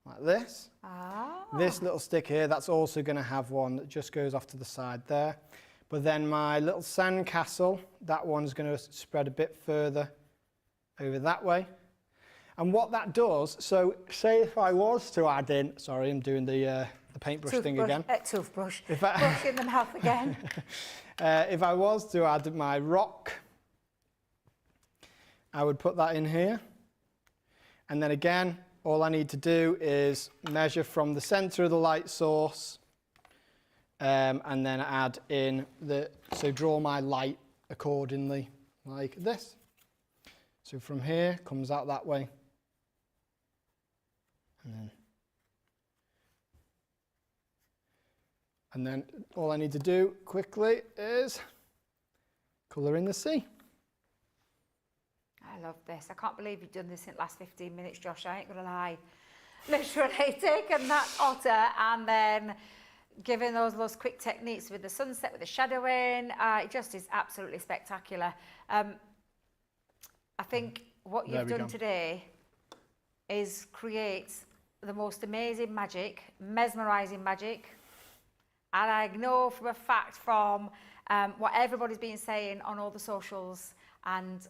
like this. Ah. This little stick here, that's also going to have one that just goes off to the side there. But then my little sandcastle, that one's going to spread a bit further over that way. And what that does, so say if I was to add in, sorry, I'm doing the paintbrush thing again. Toothbrush. Brush in the mouth again. If I was to add my rock, I would put that in here. And then again, all I need to do is measure from the center of the light source, and then add in so draw my light accordingly, like this. So from here, comes out that way. And then all I need to do quickly is colour in the sea. I love this. I can't believe you've done this in the last 15 minutes, Josh. I ain't going to lie. Literally taken that otter and then given those quick techniques with the sunset, with the shadowing. It just is absolutely spectacular. I think what you've done today is create the most amazing magic, mesmerising magic. And I know for a fact from what everybody's been saying on all the socials and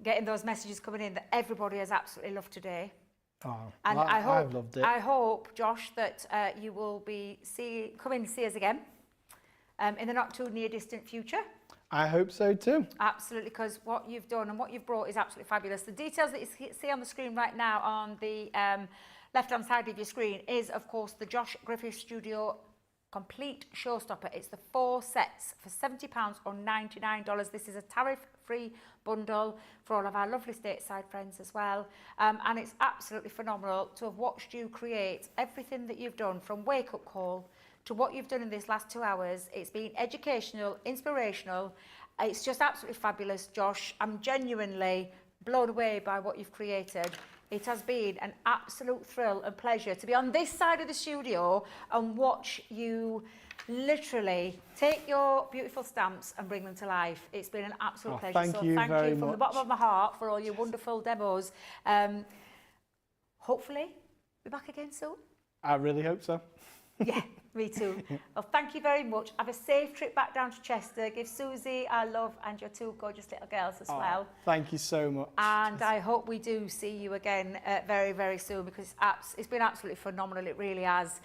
getting those messages coming in that everybody has absolutely loved today. Oh, and well, I've loved it. I hope, Josh, that you will be coming to see us again in the not too near distant future. I hope so too. Absolutely, because what you've done and what you've brought is absolutely fabulous. The details that you see on the screen right now on the left-hand side of your screen is, of course, the Josh Griffiths Studio complete showstopper. It's the 4 sets for £70 or $99. This is a tariff-free bundle for all of our lovely stateside friends as well. And it's absolutely phenomenal to have watched you create everything that you've done from Wake Up Call to what you've done in this last 2 hours. It's been educational, inspirational. It's just absolutely fabulous, Josh. I'm genuinely blown away by what you've created. It has been an absolute thrill and pleasure to be on this side of the studio and watch you literally take your beautiful stamps and bring them to life. It's been an absolute pleasure. Thank you very much. From the bottom of my heart for all your wonderful demos. Hopefully, be back again soon. I really hope so. Yeah, me too. Well, thank you very much. Have a safe trip back down to Chester. Give Susie our love and your 2 gorgeous little girls as well. Thank you so much. And I hope we do see you again very, very soon, because it's been absolutely phenomenal. It really has.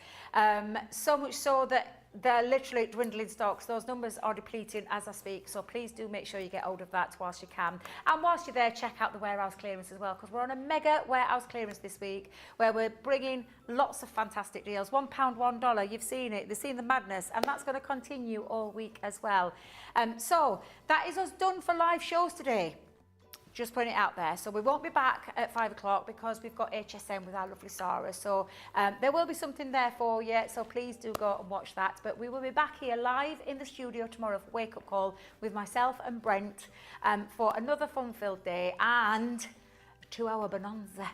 So much so that they're literally dwindling stocks. Those numbers are depleting as I speak, so please do make sure you get hold of that whilst you can. And whilst you're there, check out the warehouse clearance as well, because we're on a mega warehouse clearance this week where we're bringing lots of fantastic deals. £1, $1, you've seen it, they've seen the madness, and that's going to continue all week as well. So that is us done for live shows today. Just putting it out there. So we won't be back at 5 o'clock because we've got HSM with our lovely Sarah. So there will be something there for you. So please do go and watch that. But we will be back here live in the studio tomorrow for Wake Up Call with myself and Brent for another fun-filled day and a 2-hour bonanza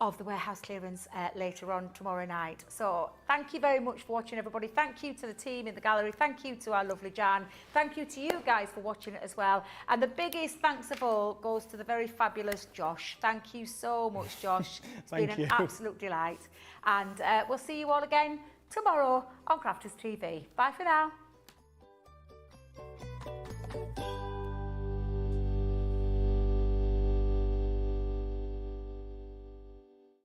of the warehouse clearance later on tomorrow night. So thank you very much for watching, everybody. Thank you to the team in the gallery. Thank you to our lovely Jan. Thank you to you guys for watching it as well. And the biggest thanks of all goes to the very fabulous Josh. Thank you so much, Josh. It's been an absolute delight. And we'll see you all again tomorrow on Crafters TV. Bye for now.